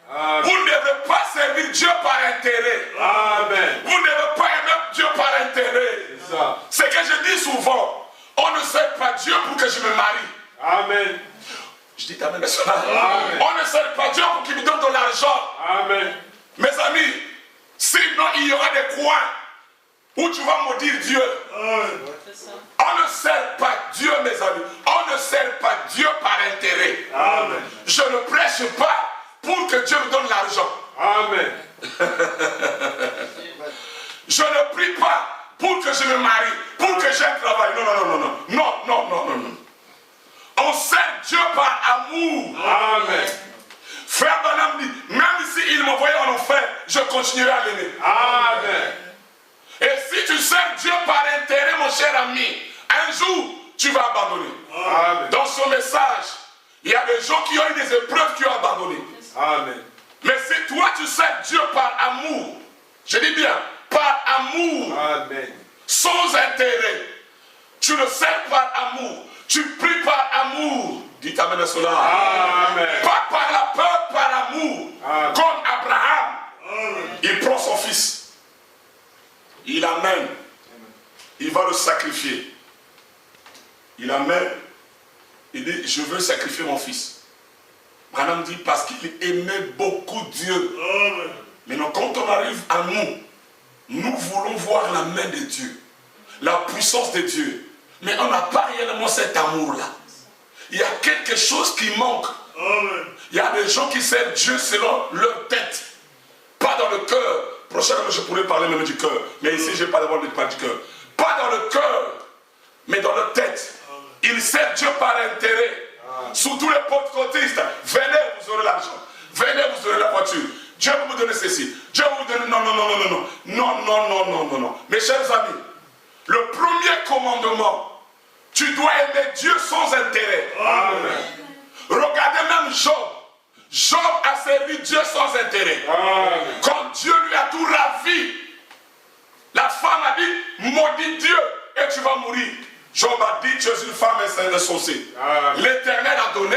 Amen. Vous ne devez pas servir Dieu par intérêt. Amen. Vous ne devez pas aimer Dieu par intérêt. C'est ça. C'est que je dis souvent, on ne sert pas Dieu pour que je me marie. Amen. Je dis Amen, monsieur. Amen. On ne sert pas Dieu pour qu'il me donne de l'argent. Amen. Mes amis, sinon il y aura des coins où tu vas maudire Dieu. C'est ça. On ne sert pas Dieu, mes amis. On ne sert pas Dieu par intérêt. Amen. Je ne prêche pas pour que Dieu me donne l'argent. Amen. Je ne prie pas pour que je me marie, pour que j'ai un travail. Non, non, non, non, non. Non, non, non, non, non. On sert Dieu par amour. Amen. Frère Branham dit, même s'il m'envoyait en enfer, je continuerai à l'aimer. Amen. Et si tu sers Dieu par intérêt, mon cher ami, un jour, tu vas abandonner. Amen. Dans son message, il y a des gens qui ont eu des épreuves qui ont abandonné. Amen. Mais si toi, tu sers Dieu par amour, je dis bien, par amour, Amen. sans intérêt, tu le sers par amour, tu pries par amour. Dites Amen à cela. Amen. Pas par la peur, par amour. Amen. Comme Abraham, il prend son fils, il l'amène, il va le sacrifier. Il amène, il dit, je veux sacrifier mon fils. Branham dit, parce qu'il aimait beaucoup Dieu. Maintenant, quand on arrive à nous, nous voulons voir la main de Dieu, la puissance de Dieu. Mais on n'a pas réellement cet amour-là. Il y a quelque chose qui manque. Il y a des gens qui servent Dieu selon leur tête, pas dans le cœur. Prochainement, je pourrais parler même du cœur. Mais ici, je n'ai pas d'abord de parler du cœur. Pas dans le cœur, mais dans leur tête. Ils servent Dieu par intérêt. Surtout les pentecôtistes. Venez, vous aurez l'argent. Venez, vous aurez la voiture. Dieu va vous donner ceci. Dieu va vous donner... Non, non, non, non, non, non. Non, non, non, non, non, non. Mes chers amis, le premier commandement, tu dois aimer Dieu sans intérêt. Amen. Regardez même Job. Job a servi Dieu sans intérêt. Amen. Quand Dieu lui a tout ravi, la femme a dit, maudit Dieu et tu vas mourir. Job a dit, tu es une femme insensée. L'Éternel a donné,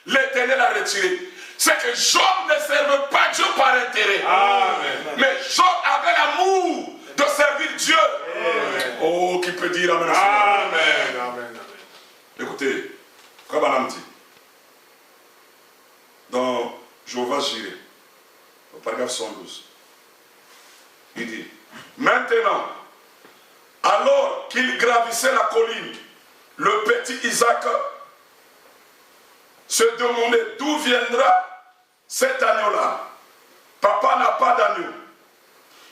l'Éternel a retiré. C'est que Job ne servait pas Dieu par intérêt. Amen. Mais Job avait l'amour de servir Dieu. Amen. Oh, qui peut dire Amen. Amen. Amen. Écoutez, Frère Branham dit, dans Jéhovah Jireh, au paragraphe 112, il dit, maintenant, alors qu'il gravissait la colline, le petit Isaac se demandait d'où viendra cet agneau-là. Papa n'a pas d'agneau.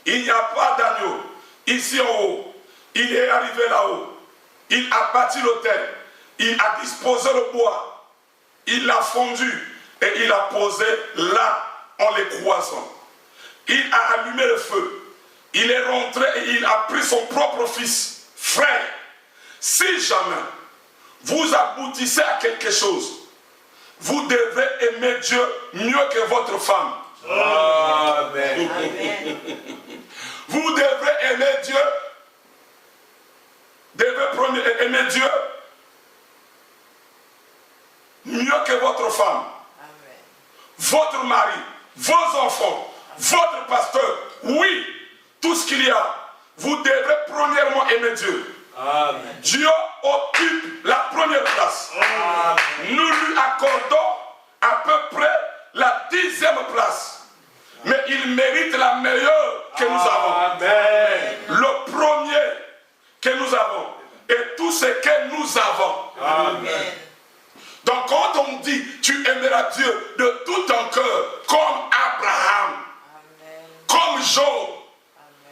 Il n'y a pas d'agneau ici en haut. Il est arrivé là-haut. Il a bâti l'autel. Il a disposé le bois. Il l'a fondu et il a posé là en les croisant. Il a allumé le feu. Il est rentré et il a pris son propre fils. Frère, si jamais vous aboutissez à quelque chose, vous devez aimer Dieu mieux que votre femme. Amen. Vous devez aimer Dieu. Devez aimer Dieu mieux que votre femme. Amen. Votre mari, vos enfants, votre pasteur, oui, tout ce qu'il y a, vous devrez premièrement aimer Dieu. Amen. Dieu occupe la première place. Nous lui accordons à peu près la 10e place. Mais il mérite la meilleure que nous avons. Amen. Le premier que nous avons. Et tout ce que nous avons. Amen. Donc quand on dit tu aimeras Dieu de tout ton cœur, comme Abraham, comme Job.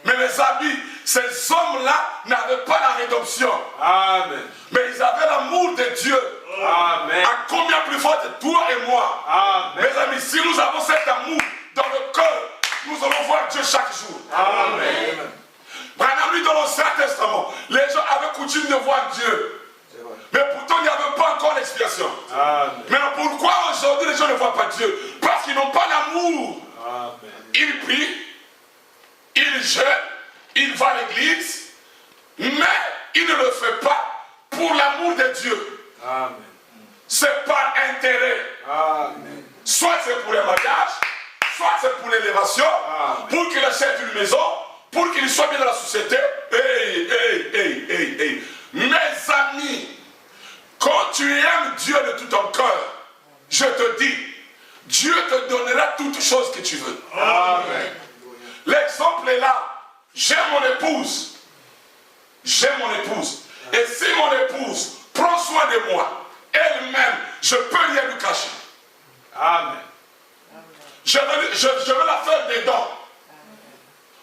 Mais mes amis, ces hommes-là n'avaient pas la rédemption. Amen. Mais ils avaient l'amour de Dieu. Amen. À combien plus fort toi et moi? Amen. Mes amis, si nous avons cet amour dans le cœur, nous allons voir Dieu chaque jour. Amen. Branham lui dans l'Ancien Testament, les gens avaient coutume de voir Dieu. Mais pourtant, il n'y avait pas encore l'expiation. Amen. Mais pourquoi aujourd'hui les gens ne voient pas Dieu? Parce qu'ils n'ont pas l'amour. Amen. Ils prient, ils jeûnent, ils vont à l'église, mais ils ne le font pas pour l'amour de Dieu. Amen. C'est par intérêt. Amen. Soit c'est pour le mariage, soit c'est pour l'élévation, pour qu'il achète une maison, pour qu'il soit bien dans la société. Mes amis, quand tu aimes Dieu de tout ton cœur, je te dis, Dieu te donnera toutes choses que tu veux. Amen. L'exemple est là. J'ai mon épouse. J'ai mon épouse. Et si mon épouse prend soin de moi, elle-même, je peux rien lui cacher. Amen. Je veux la faire des dons.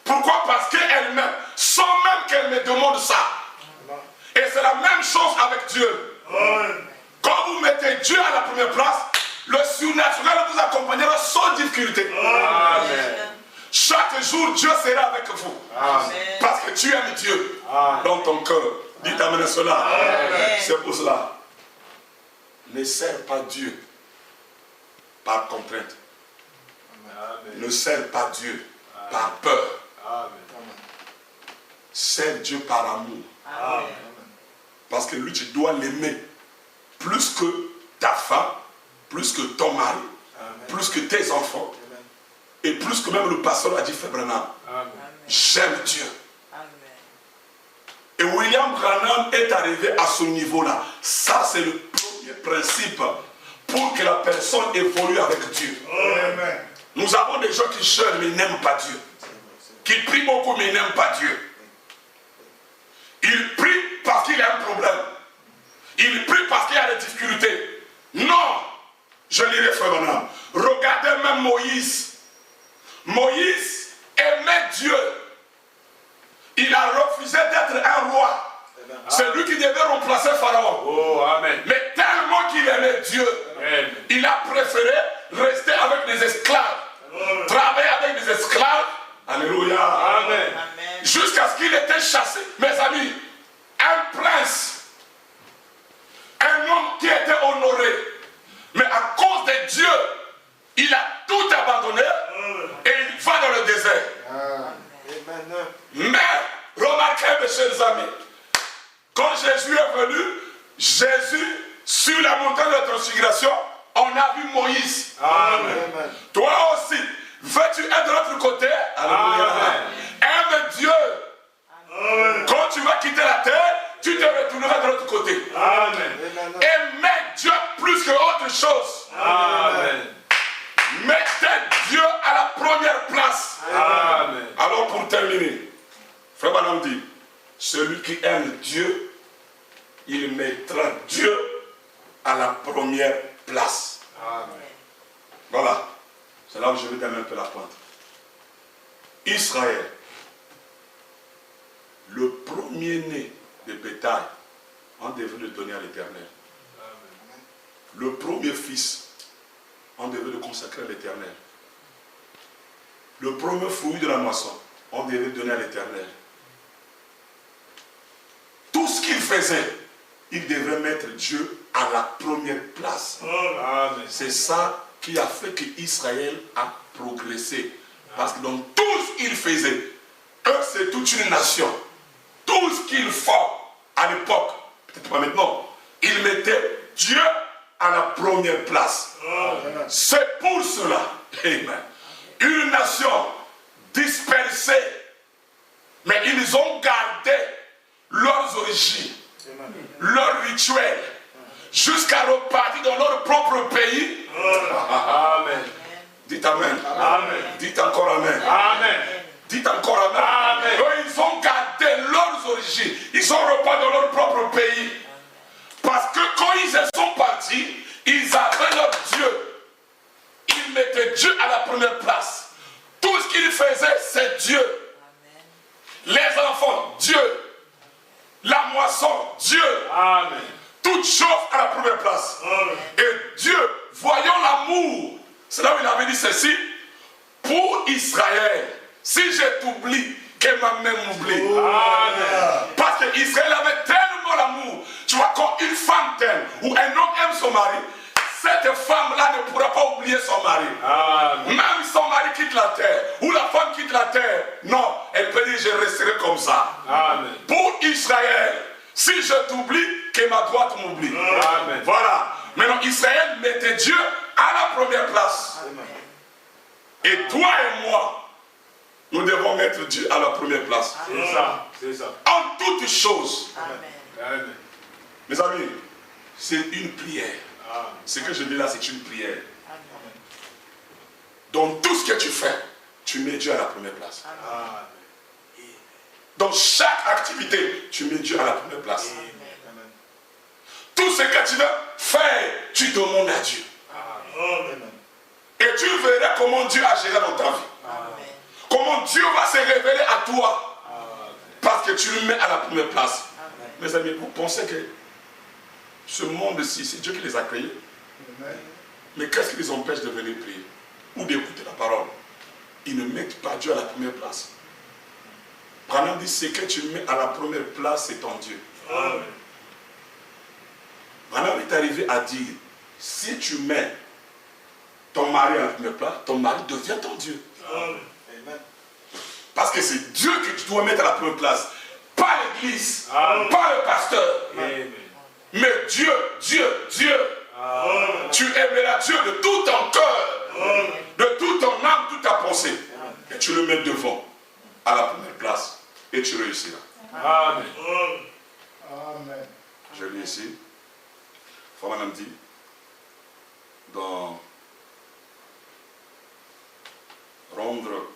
Pourquoi? Parce qu'elle-même, sans même qu'elle me demande ça. Et c'est la même chose avec Dieu. Quand vous mettez Dieu à la première place, le surnaturel vous accompagnera sans difficulté. Amen. Chaque jour, Dieu sera avec vous. Amen. Parce que tu aimes Dieu Amen. dans ton cœur. Dites amen cela. Amen. C'est pour cela. Ne sers pas Dieu par contrainte. Amen. Ne sers pas Dieu par peur. Amen. Sers Dieu par amour. Amen. Parce que lui, tu dois l'aimer plus que ta femme, plus que ton mari, plus que tes enfants, et plus que même le pasteur a dit, Frère Branham, Amen. j'aime Dieu. Et William Branham est arrivé à ce niveau-là. Ça, c'est le premier principe pour que la personne évolue avec Dieu. Amen. Nous avons des gens qui jeûnent mais ils n'aiment pas Dieu. Qui prient beaucoup mais ils n'aiment pas Dieu. Il prie parce qu'il a un problème. Il prie parce qu'il y a des difficultés. Non, je lirai Frère Branham. Regardez même Moïse. Moïse aimait Dieu. Il a refusé d'être un roi. C'est lui qui devait remplacer Pharaon. Oh, Amen. Mais tellement qu'il aimait Dieu, Amen. il a préféré rester avec des esclaves. Travailler avec des esclaves. Alléluia. Amen. Jusqu'à ce qu'il était chassé. Mes amis, un prince, un homme qui était honoré, mais à cause de Dieu, il a tout abandonné et il va dans le désert. Mais, remarquez mes chers amis, quand Jésus est venu, Jésus, sur la montagne de la transfiguration, on a vu Moïse. Amen. Toi aussi, veux-tu être de l'autre côté? Alléluia. Aime Dieu. Quand tu vas quitter la terre, tu te retourneras de l'autre côté. Amen. Aimez Dieu plus que autre chose. Amen. Mettez Dieu à la première place. Amen. Alors pour terminer, Frère Branham dit, celui qui aime Dieu, il mettra Dieu à la première place. Amen. Voilà. C'est là où je vais donner un peu la pointe. Israël, le premier-né de bétail, on devait le donner à l'Éternel. Le premier fils, on devait le consacrer à l'Éternel. le premier fruit de la moisson, on devait donner à l'Éternel. Tout ce qu'il faisait, il devrait mettre Dieu à la première place. Amen. C'est ça qui a fait qu'Israël a progressé. Parce que dans tout ce qu'il faisait, eux c'est toute une nation. Tout ce qu'ils font à l'époque, peut-être pas maintenant, ils mettaient Dieu à la première place. C'est pour cela, amen, une nation dispersée, mais ils ont gardé leurs origines, leurs rituels, jusqu'à repartir dans leur propre pays. Amen. Dites Amen. Amen. Dites encore Amen. Amen. Dites encore Amen. Amen. Eux, ils ont gardé leurs origines. Ils sont repartis dans leur propre pays. Parce que quand ils sont partis, ils avaient leur Dieu. Ils mettaient Dieu à la première place. Tout ce qu'ils faisaient, c'est Dieu. Les enfants, Dieu. La moisson, Dieu. Amen. Toutes choses à la première place. Et Dieu, voyant l'amour, c'est là où il avait dit ceci, pour Israël, si je t'oublie, que ma mère m'oublie. Parce qu'Israël avait tellement l'amour. Tu vois, quand une femme t'aime, ou un homme aime son mari, cette femme-là ne pourra pas oublier son mari. Amen. Même si son mari quitte la terre, ou la femme quitte la terre, non, elle peut dire je resterai comme ça. Amen. Pour Israël, si je t'oublie, que ma droite m'oublie. Amen. Voilà. Maintenant, Israël mettait Dieu à la première place. Et toi et moi, nous devons mettre Dieu à la première place. C'est ça. C'est ça. En toutes choses. Amen. Mes amis, c'est une prière. Amen. Ce que je dis là, c'est une prière. Dans tout ce que tu fais, tu mets Dieu à la première place. Amen. Dans chaque activité, tu mets Dieu à la première place. Tout ce que tu veux faire, tu demandes à Dieu. Et tu verras comment Dieu agira dans ta vie. Comment Dieu va se révéler à toi. Parce que tu le mets à la première place. Mes amis, vous pensez que ce monde-ci, c'est Dieu qui les a créés. Mais qu'est-ce qui les empêche de venir prier ou d'écouter la parole? Ils ne mettent pas Dieu à la première place. Branham dit, ce que tu mets à la première place, c'est ton Dieu. Branham est arrivé à dire, si tu mets ton mari à la première place, ton mari devient ton Dieu. Parce que c'est Dieu que tu dois mettre à la première place. Pas l'église, pas le pasteur. Amen. Mais Dieu, Dieu, Dieu. Tu aimeras Dieu de tout ton cœur, de toute ton âme, toute ta pensée. Et tu le mets devant, à la première place. Et tu réussiras. Amen. Je lis ici. Frère Madame dit, dans rendre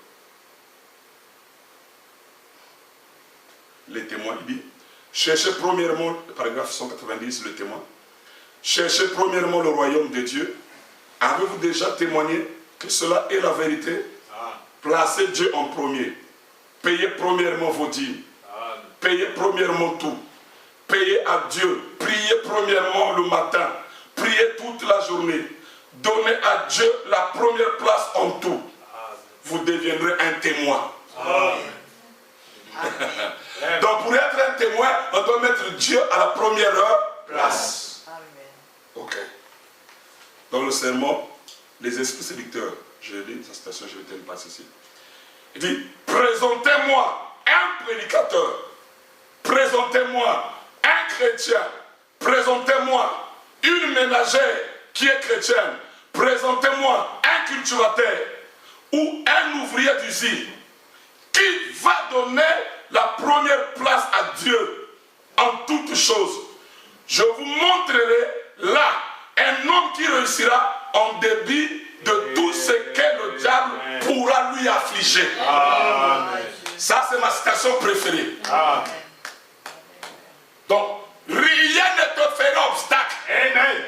les témoins, il dit, cherchez premièrement, paragraphe 190, le témoin, cherchez premièrement le royaume de Dieu. Avez-vous déjà témoigné que cela est la vérité? Placez Dieu en premier. Payez premièrement vos dîmes. Payez premièrement tout. Payez à Dieu. Priez premièrement le matin. Priez toute la journée. Donnez à Dieu la première place en tout. Vous deviendrez un témoin. Donc pour être un témoin, on doit mettre Dieu à la première place. Ok. Dans le sermon, les esprits séducteurs, je lis sa citation, je vais te le passer ici. Il dit, présentez-moi un prédicateur, présentez-moi un chrétien, présentez-moi une ménagère qui est chrétienne, présentez-moi un cultivateur ou un ouvrier d'usine qui va donner la première place à Dieu en toutes choses. Je vous montrerai là un homme qui réussira en débit de tout ce que le diable pourra lui affliger. Amen. Ça, c'est ma citation préférée. Amen. Donc, rien ne te fera obstacle. Amen.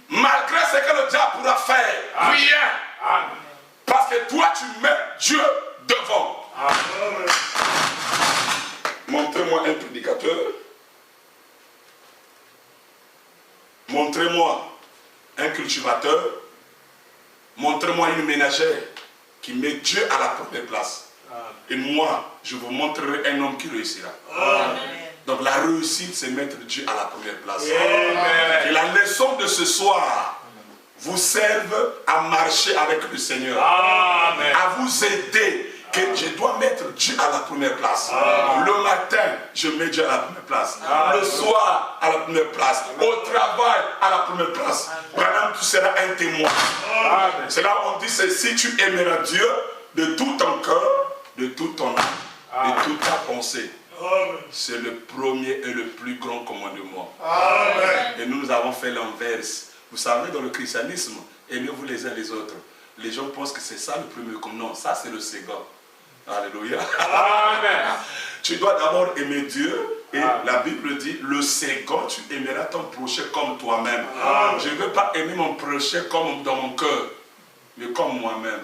Malgré ce que le diable pourra faire, rien. Amen. Parce que toi, tu mets Dieu devant. Amen. Montrez-moi un prédicateur. Montrez-moi un cultivateur. Montrez-moi une ménagère qui met Dieu à la première place. Et moi, je vous montrerai un homme qui réussira. Amen. Donc la réussite, c'est mettre Dieu à la première place. Amen. Et la leçon de ce soir vous serve à marcher avec le Seigneur. Amen. À vous aider. Que je dois mettre Dieu à la première place. Le matin, je mets Dieu à la première place. Le soir, à la première place. Au travail, à la première place. Madame, tu seras un témoin. C'est là où on dit, c'est si tu aimeras Dieu de tout ton cœur, de toute ton âme, de toute ta pensée. C'est le premier et le plus grand commandement. Et nous avons fait l'inverse. Vous savez, dans le christianisme, aimez-vous les uns les autres. Les gens pensent que c'est ça le premier commandement. Non, ça c'est le second. Alléluia. Amen. Tu dois d'abord aimer Dieu. Et la Bible dit, le second, tu aimeras ton prochain comme toi-même. Je ne veux pas aimer mon prochain comme dans mon cœur, mais comme moi-même.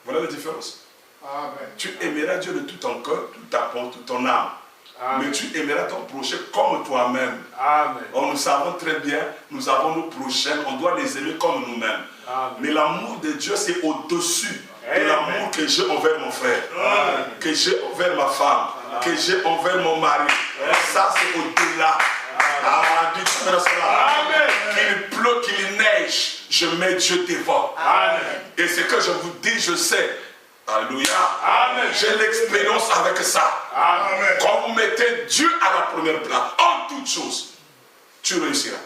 Voilà la différence. Amen. Tu aimeras Dieu de tout ton cœur, toute ta pensée, toute ton âme. Mais tu aimeras ton prochain comme toi-même. Amen. Nous savons très bien, nous avons nos prochains, on doit les aimer comme nous-mêmes. Mais l'amour de Dieu, c'est au-dessus de l'amour que j'ai envers mon frère, que j'ai envers ma femme, que j'ai envers mon mari. Ça, c'est au-delà. Qu'il pleut, qu'il neige, je mets Dieu devant. Et ce que je vous dis, je sais. Alléluia. J'ai l'expérience avec ça. Quand vous mettez Dieu à la première place, en toute chose, tu réussiras.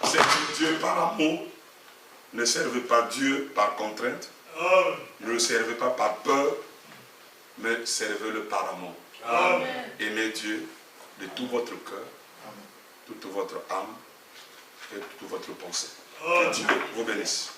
C'est que Dieu par amour. Ne servez pas Dieu par contrainte. Ne le servez pas par peur, mais servez-le par amour. Aimez Dieu de tout votre cœur, toute votre âme et toute votre pensée. Que Dieu vous bénisse.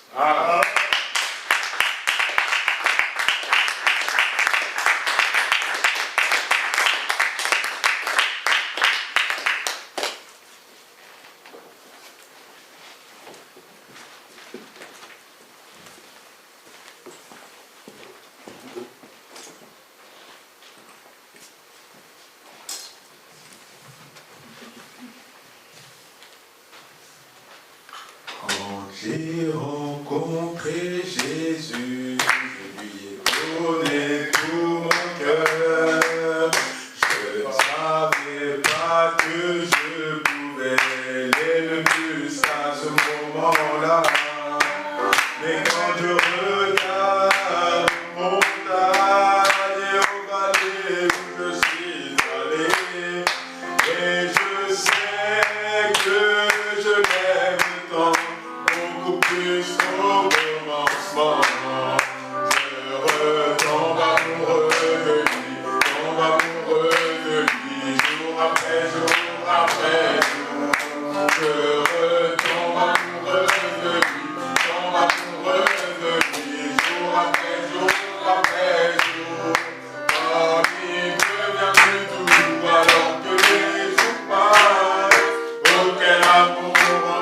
J'ai rencontré Jésus, je lui ai donné tout mon cœur. Je ne savais pas que je pouvais l'aimer plus à ce moment-là. Mais quand je regarde mon montagne et au vallée où je suis allé, et je sais que je l'aime tant. Plus au commencement, je retombe amoureux de lui, tombe amoureux de lui, jour après jour après jour. Je retombe amoureux de lui, tombe amoureux de lui, jour après jour après jour. Quand il devient plus doux alors que les jours passent, oh quel amour!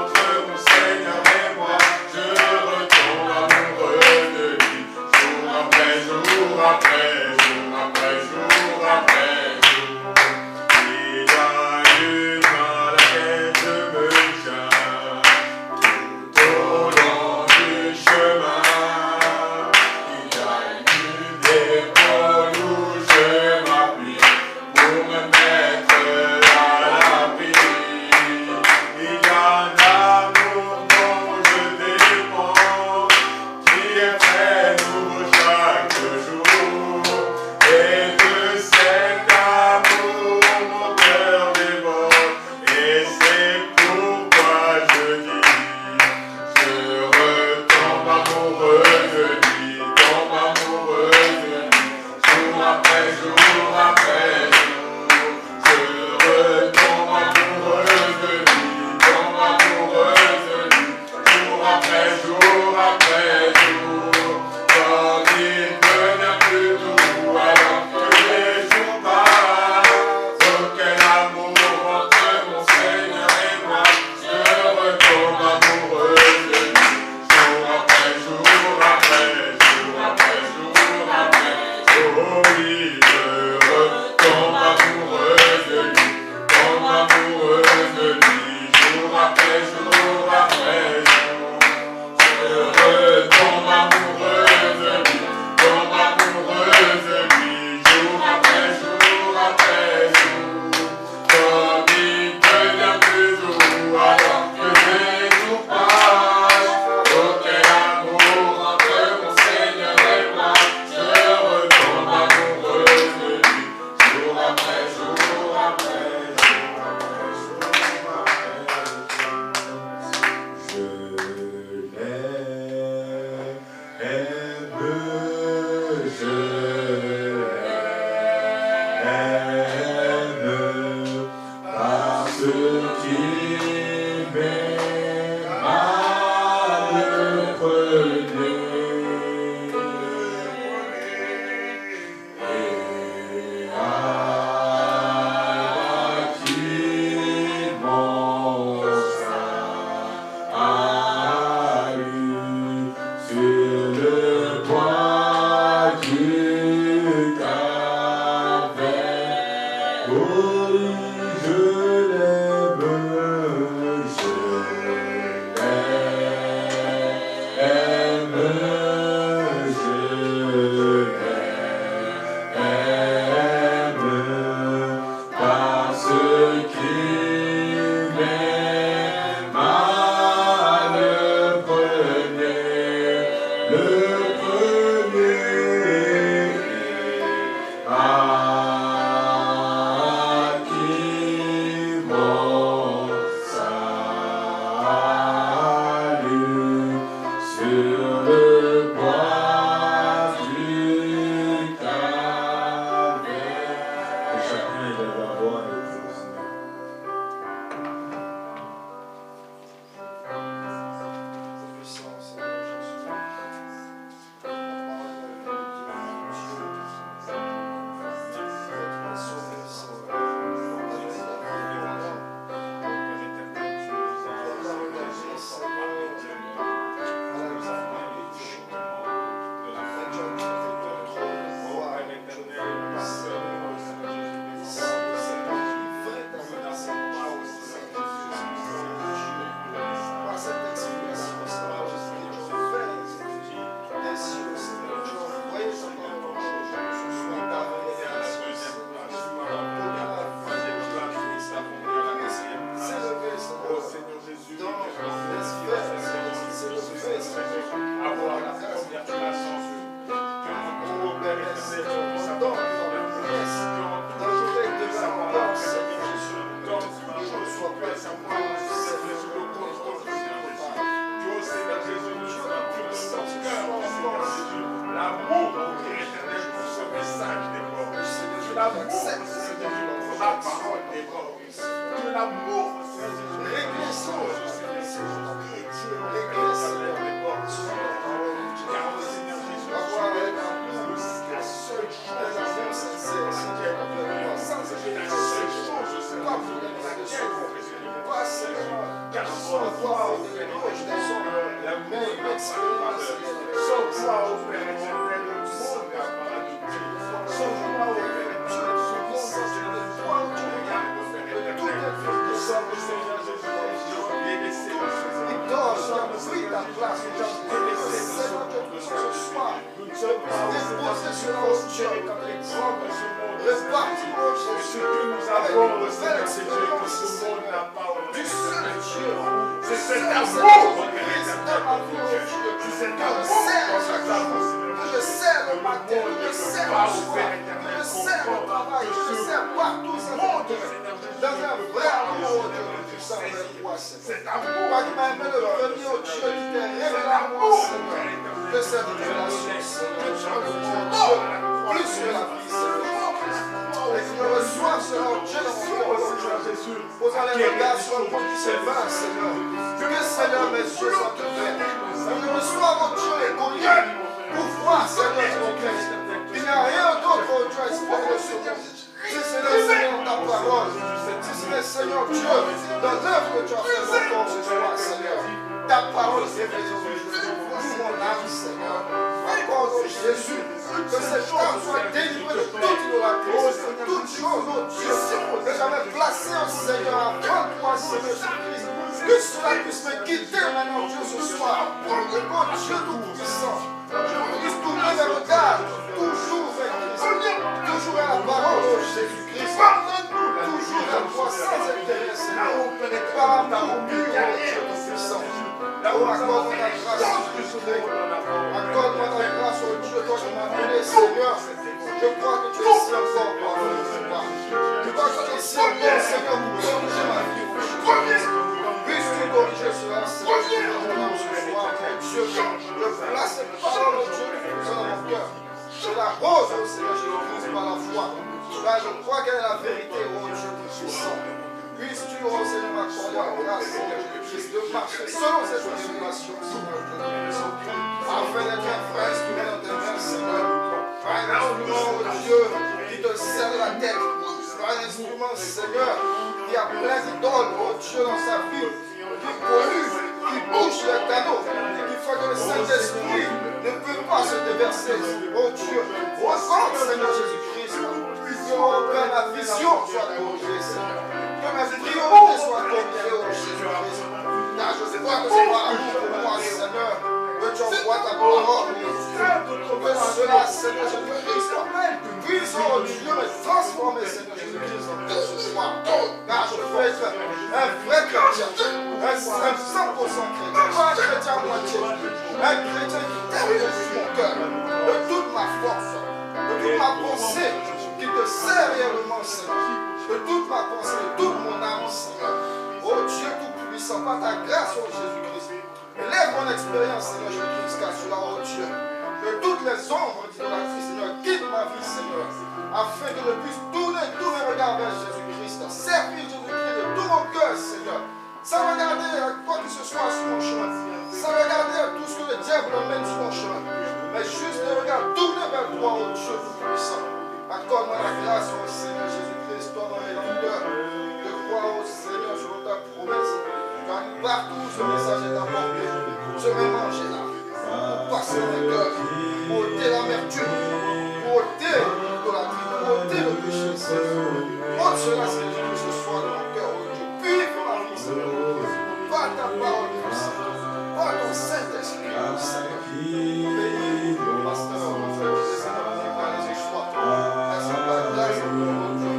gloire de l'éloge de son nom. Mais une expérience sans gloire au Père éternel, le monde n'a pas de Dieu. Sans gloire au Père éternel, ce monde n'a pas de foi au Dieu. De tout est fait de sang de Seigneur Jésus-Christ. Il dort, il a pris ta place. Seigneur, que ce soir, je puisse déposer cela au Dieu comme l'exemple. Repartir au Jésus avec une nouvelle expérience du seul Dieu. C'est cet amour de Christ dans ma vie, au Dieu. Que je sers chaque jour, que je sers le matin, que je sers le soir, que je sers au travail, que je sers partout dans le monde. Dans un vrai amour de puissant de toi, Seigneur. Toi qui m'as aimé le premier, au Dieu, qui t'est révélé à moi, Seigneur. Que cette relation, Seigneur, mon Dieu, plus que la vie, Seigneur. Et que je reçoive cela au Dieu dans mon cœur, Jésus. Posant les regards sur le monde qui se bat, Seigneur. Que, Seigneur, mes yeux soient ouverts. Que je reçoive au Dieu les colliers pour voir, Seigneur, mon Christ. Il n'y a rien d'autre, au Dieu, à espérer de ce monde. Si c'est le Seigneur ta parole, si c'est le Seigneur Dieu, dans l'œuvre que tu as fait encore ce soir, Seigneur, ta parole est résoluée. Mon âme, Seigneur, accorde au Jésus, que cette âme soit délivrée de toute idolâtrie, de toute chose, oh Dieu, que j'avais placé au Seigneur avant toi, Seigneur Jésus-Christ. Que cela puisse me quitter maintenant, Dieu, ce soir. Oh Dieu tout-puissant, je puisse tourner le regard, toujours vers Christ, toujours à la parole, oh Jésus-Christ. Toujours à toi, sans intérêt, Seigneur. Par ta mur, oh Dieu tout-puissant. Accorde-moi ta grâce, Jésus-Christ. Accorde-moi ta grâce, oh Dieu, toi qui m'as donné, Seigneur. Je crois que tu es ici encore, pardon, je crois que tu es ici encore, Seigneur, pour corriger ma vie. Puisses-tu corriger cela, Seigneur, ce soir, mon Dieu. Je place cette parole, oh Dieu, dans mon cœur. Je la rose, oh Seigneur Jésus-Christ, par la foi. Là, je crois qu'elle est la vérité, oh Dieu, tout-puissant. Puisses-tu, oh Seigneur, m'accorder la grâce, Seigneur Jésus-Christ, de marcher selon cette révélation, Seigneur Jésus-Christ, afin d'être un frère instrument dans tes mains, Seigneur. Pas un instrument, oh Dieu, qui te serre la tête. Pas un instrument, Seigneur, qui a plein d'idoles, oh Dieu, dans sa vie, qui pollue, qui bouche les canaux, qui fait que le Saint-Esprit ne peut pas se déverser, oh Dieu. Ressens, Seigneur Jésus-Christ, que, oh Père, ma vision soit corrigée, Seigneur. Que mes priorités soient corrigées, oh Jésus-Christ. Car je vois que c'est par amour pour moi, Seigneur, que tu envoies ta parole, que cela, Seigneur Jésus-Christ, puisse, oh Dieu, me transformer, Seigneur Jésus-Christ, ce soir. Car je veux être un vrai chrétien, un 100% chrétien, pas un chrétien à moitié, un chrétien qui t'aime de tout mon cœur, de toute ma force, de toute ma pensée, qui te sert réellement, Seigneur, de toute ma pensée, de toute mon âme, Seigneur. Oh Dieu tout-puissant, par ta grâce, oh Jésus-Christ, élève mon expérience, Seigneur Jésus-Christ, car cela, oh Dieu, que toutes les ombres d'idolâtrie, Seigneur, quitte ma vie, Seigneur, afin que je puisse tourner tous mes regards vers Jésus-Christ, servir Jésus-Christ de tout mon cœur, Seigneur, sans regarder à quoi que ce soit sur mon chemin, sans regarder à tout ce que le diable emmène sur mon chemin, mais juste de regarder tourner vers toi, oh Dieu tout-puissant. Accorde-moi la grâce, oh Seigneur Jésus-Christ, toi mon Rédempteur, de croire au Seigneur selon ta promesse, car partout ce message est apporté, ce mélange est là, pour passer dans les cœurs, pour ôter l'amertume, pour ôter l'idolâtrie, pour ôter le péché, Seigneur. Ôte cela, Seigneur, ce soir dans mon cœur, oh Dieu, purifie ma vie, Seigneur, par ta parole, Seigneur, par ton Saint-Esprit, Seigneur. Bénis mon pasteur, mon frère, mon Seigneur, qui parle ce soir. Merci pour la grâce, mon Dieu.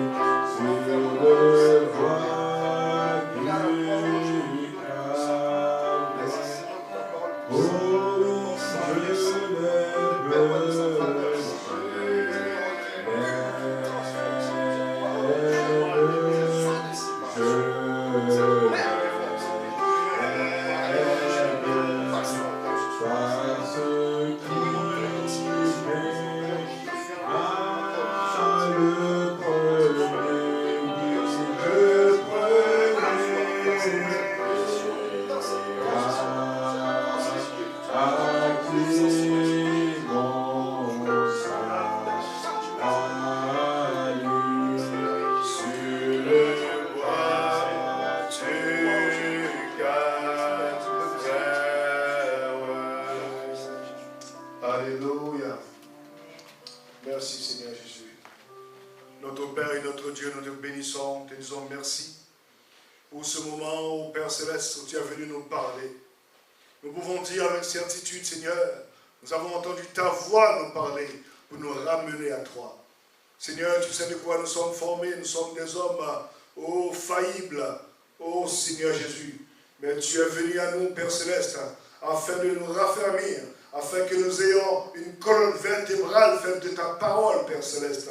notre Dieu, nous te bénissons, te disons merci pour ce moment où, Père Céleste, où tu es venu nous parler. Nous pouvons dire avec certitude, Seigneur, nous avons entendu ta voix nous parler pour nous ramener à toi. Seigneur, tu sais de quoi nous sommes formés, nous sommes des hommes faillibles, Seigneur Jésus. Mais tu es venu à nous, Père Céleste, afin de nous raffermir, afin que nous ayons une colonne vertébrale faite de ta parole, Père Céleste.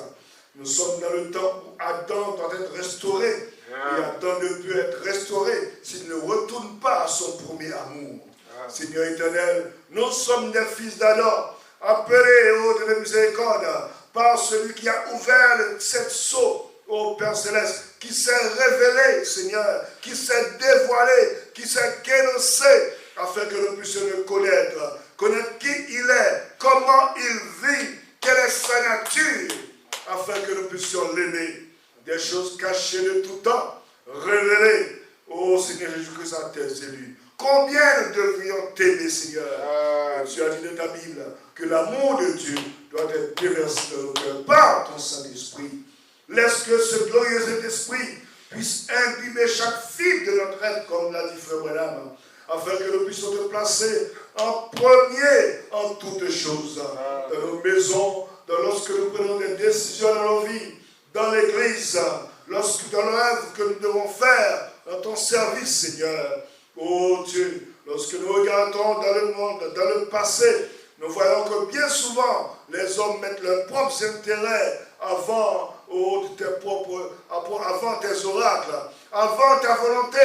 Nous sommes dans le temps où Adam doit être restauré. Et Adam ne peut être restauré s'il ne retourne pas à son premier amour. Seigneur éternel, nous sommes des fils d'Adam, appelés de la miséricorde par celui qui a ouvert cette sceau, ô Père Céleste, qui s'est révélé, Seigneur, qui s'est dévoilé, qui s'est énoncé, afin que nous puissions le connaître qui il est, comment il vit, quelle est sa nature, afin que nous puissions l'aimer. Des choses cachées de tout temps, révélées, ô Seigneur Jésus-Christ, à tes élus. Combien nous devrions t'aimer, Seigneur? Tu as dit dans ta Bible que l'amour de Dieu doit être déversé dans nos cœurs par ton Saint-Esprit. Laisse que ce glorieux esprit puisse imbiber chaque fille de notre être, comme l'a dit Frère Branham, afin que nous puissions te placer en premier en toutes choses, dans nos maisons, lorsque nous prenons des décisions dans nos vies, dans l'église, dans l'œuvre que nous devons faire, dans ton service, Seigneur. Oh Dieu, lorsque nous regardons dans le monde, dans le passé, nous voyons que bien souvent, les hommes mettent leurs propres intérêts avant tes oracles, avant ta volonté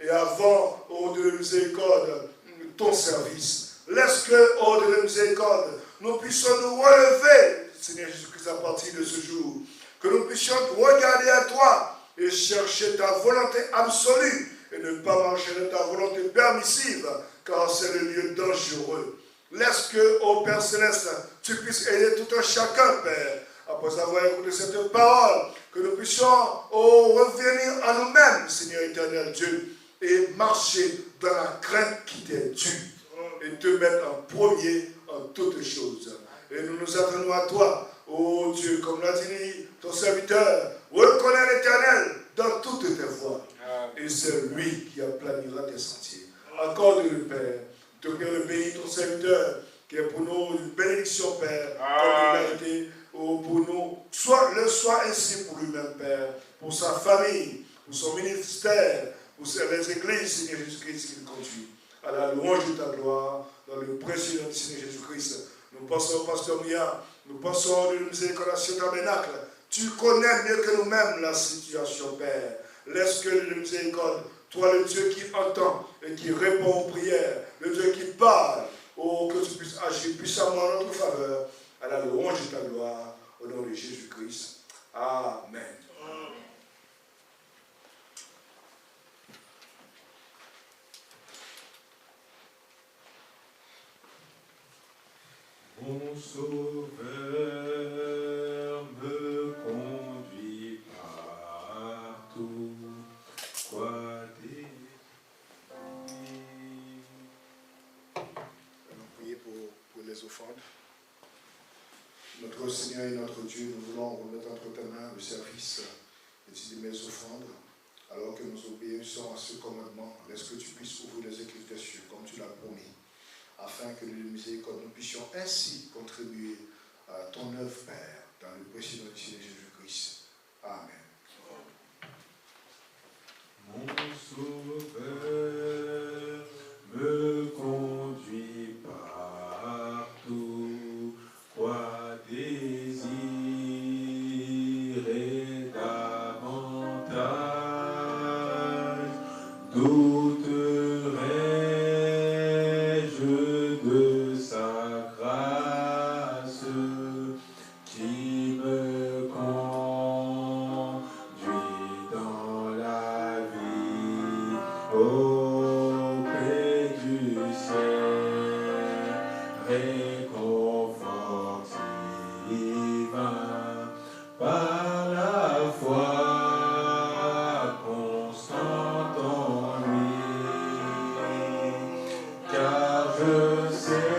et avant, de la miséricorde, ton service. Laisse que, de la miséricorde, nous puissions nous relever, Seigneur Jésus-Christ, à partir de ce jour, que nous puissions regarder à toi et chercher ta volonté absolue et ne pas marcher de ta volonté permissive, car c'est le lieu dangereux. Laisse que, ô Père Céleste, tu puisses aider tout un chacun, Père, après avoir écouté cette parole, que nous puissions revenir à nous-mêmes, Seigneur éternel Dieu, et marcher dans la crainte qui t'est due, et te mettre en premier en toutes choses. Et nous nous attendons à toi, ô Dieu, comme l'a dit ton serviteur, reconnais l'Éternel dans toutes tes voies. Et c'est lui qui aplanira tes sentiers. Accorde-le, Père. Te prie de bénir ton serviteur, qui est pour nous une bénédiction, Père, comme il a été pour nous. Soit ainsi pour lui-même, Père, pour sa famille, pour son ministère, pour les églises, Seigneur Jésus-Christ, qu'il conduit. À la louange de ta gloire, dans le précieux nom du Seigneur Jésus-Christ. Nous pensons au pasteur Mia, nous pensons de miséricorde à ce tabernacle. Tu connais mieux que nous-mêmes la situation, Père. Laisse que le miséricorde, toi le Dieu qui entend et qui répond aux prières, le Dieu qui parle, que tu puisses agir puissamment en notre faveur, à la louange de ta gloire, au nom de Jésus-Christ. Amen. Mon Sauveur me conduit partout, quoi désir. Allons prier pour les offrandes. Notre Seigneur et notre Dieu, nous voulons remettre entre tes mains le service de mes offrandes, alors que nous obéissons à ce commandement. Laisse que tu puisses ouvrir les écritures des cieux, comme tu l'as promis, afin que nous, miséricorde, nous puissions ainsi contribuer à ton œuvre, Père, dans le précieux nom du Seigneur Jésus-Christ. Amen. Mon Sauveur me conduit partout, quoi désirer davantage, douterais-je de sa grâce qui me conduit dans la vie auprès du ciel, réconfort divin par la foi constante en lui, car je sais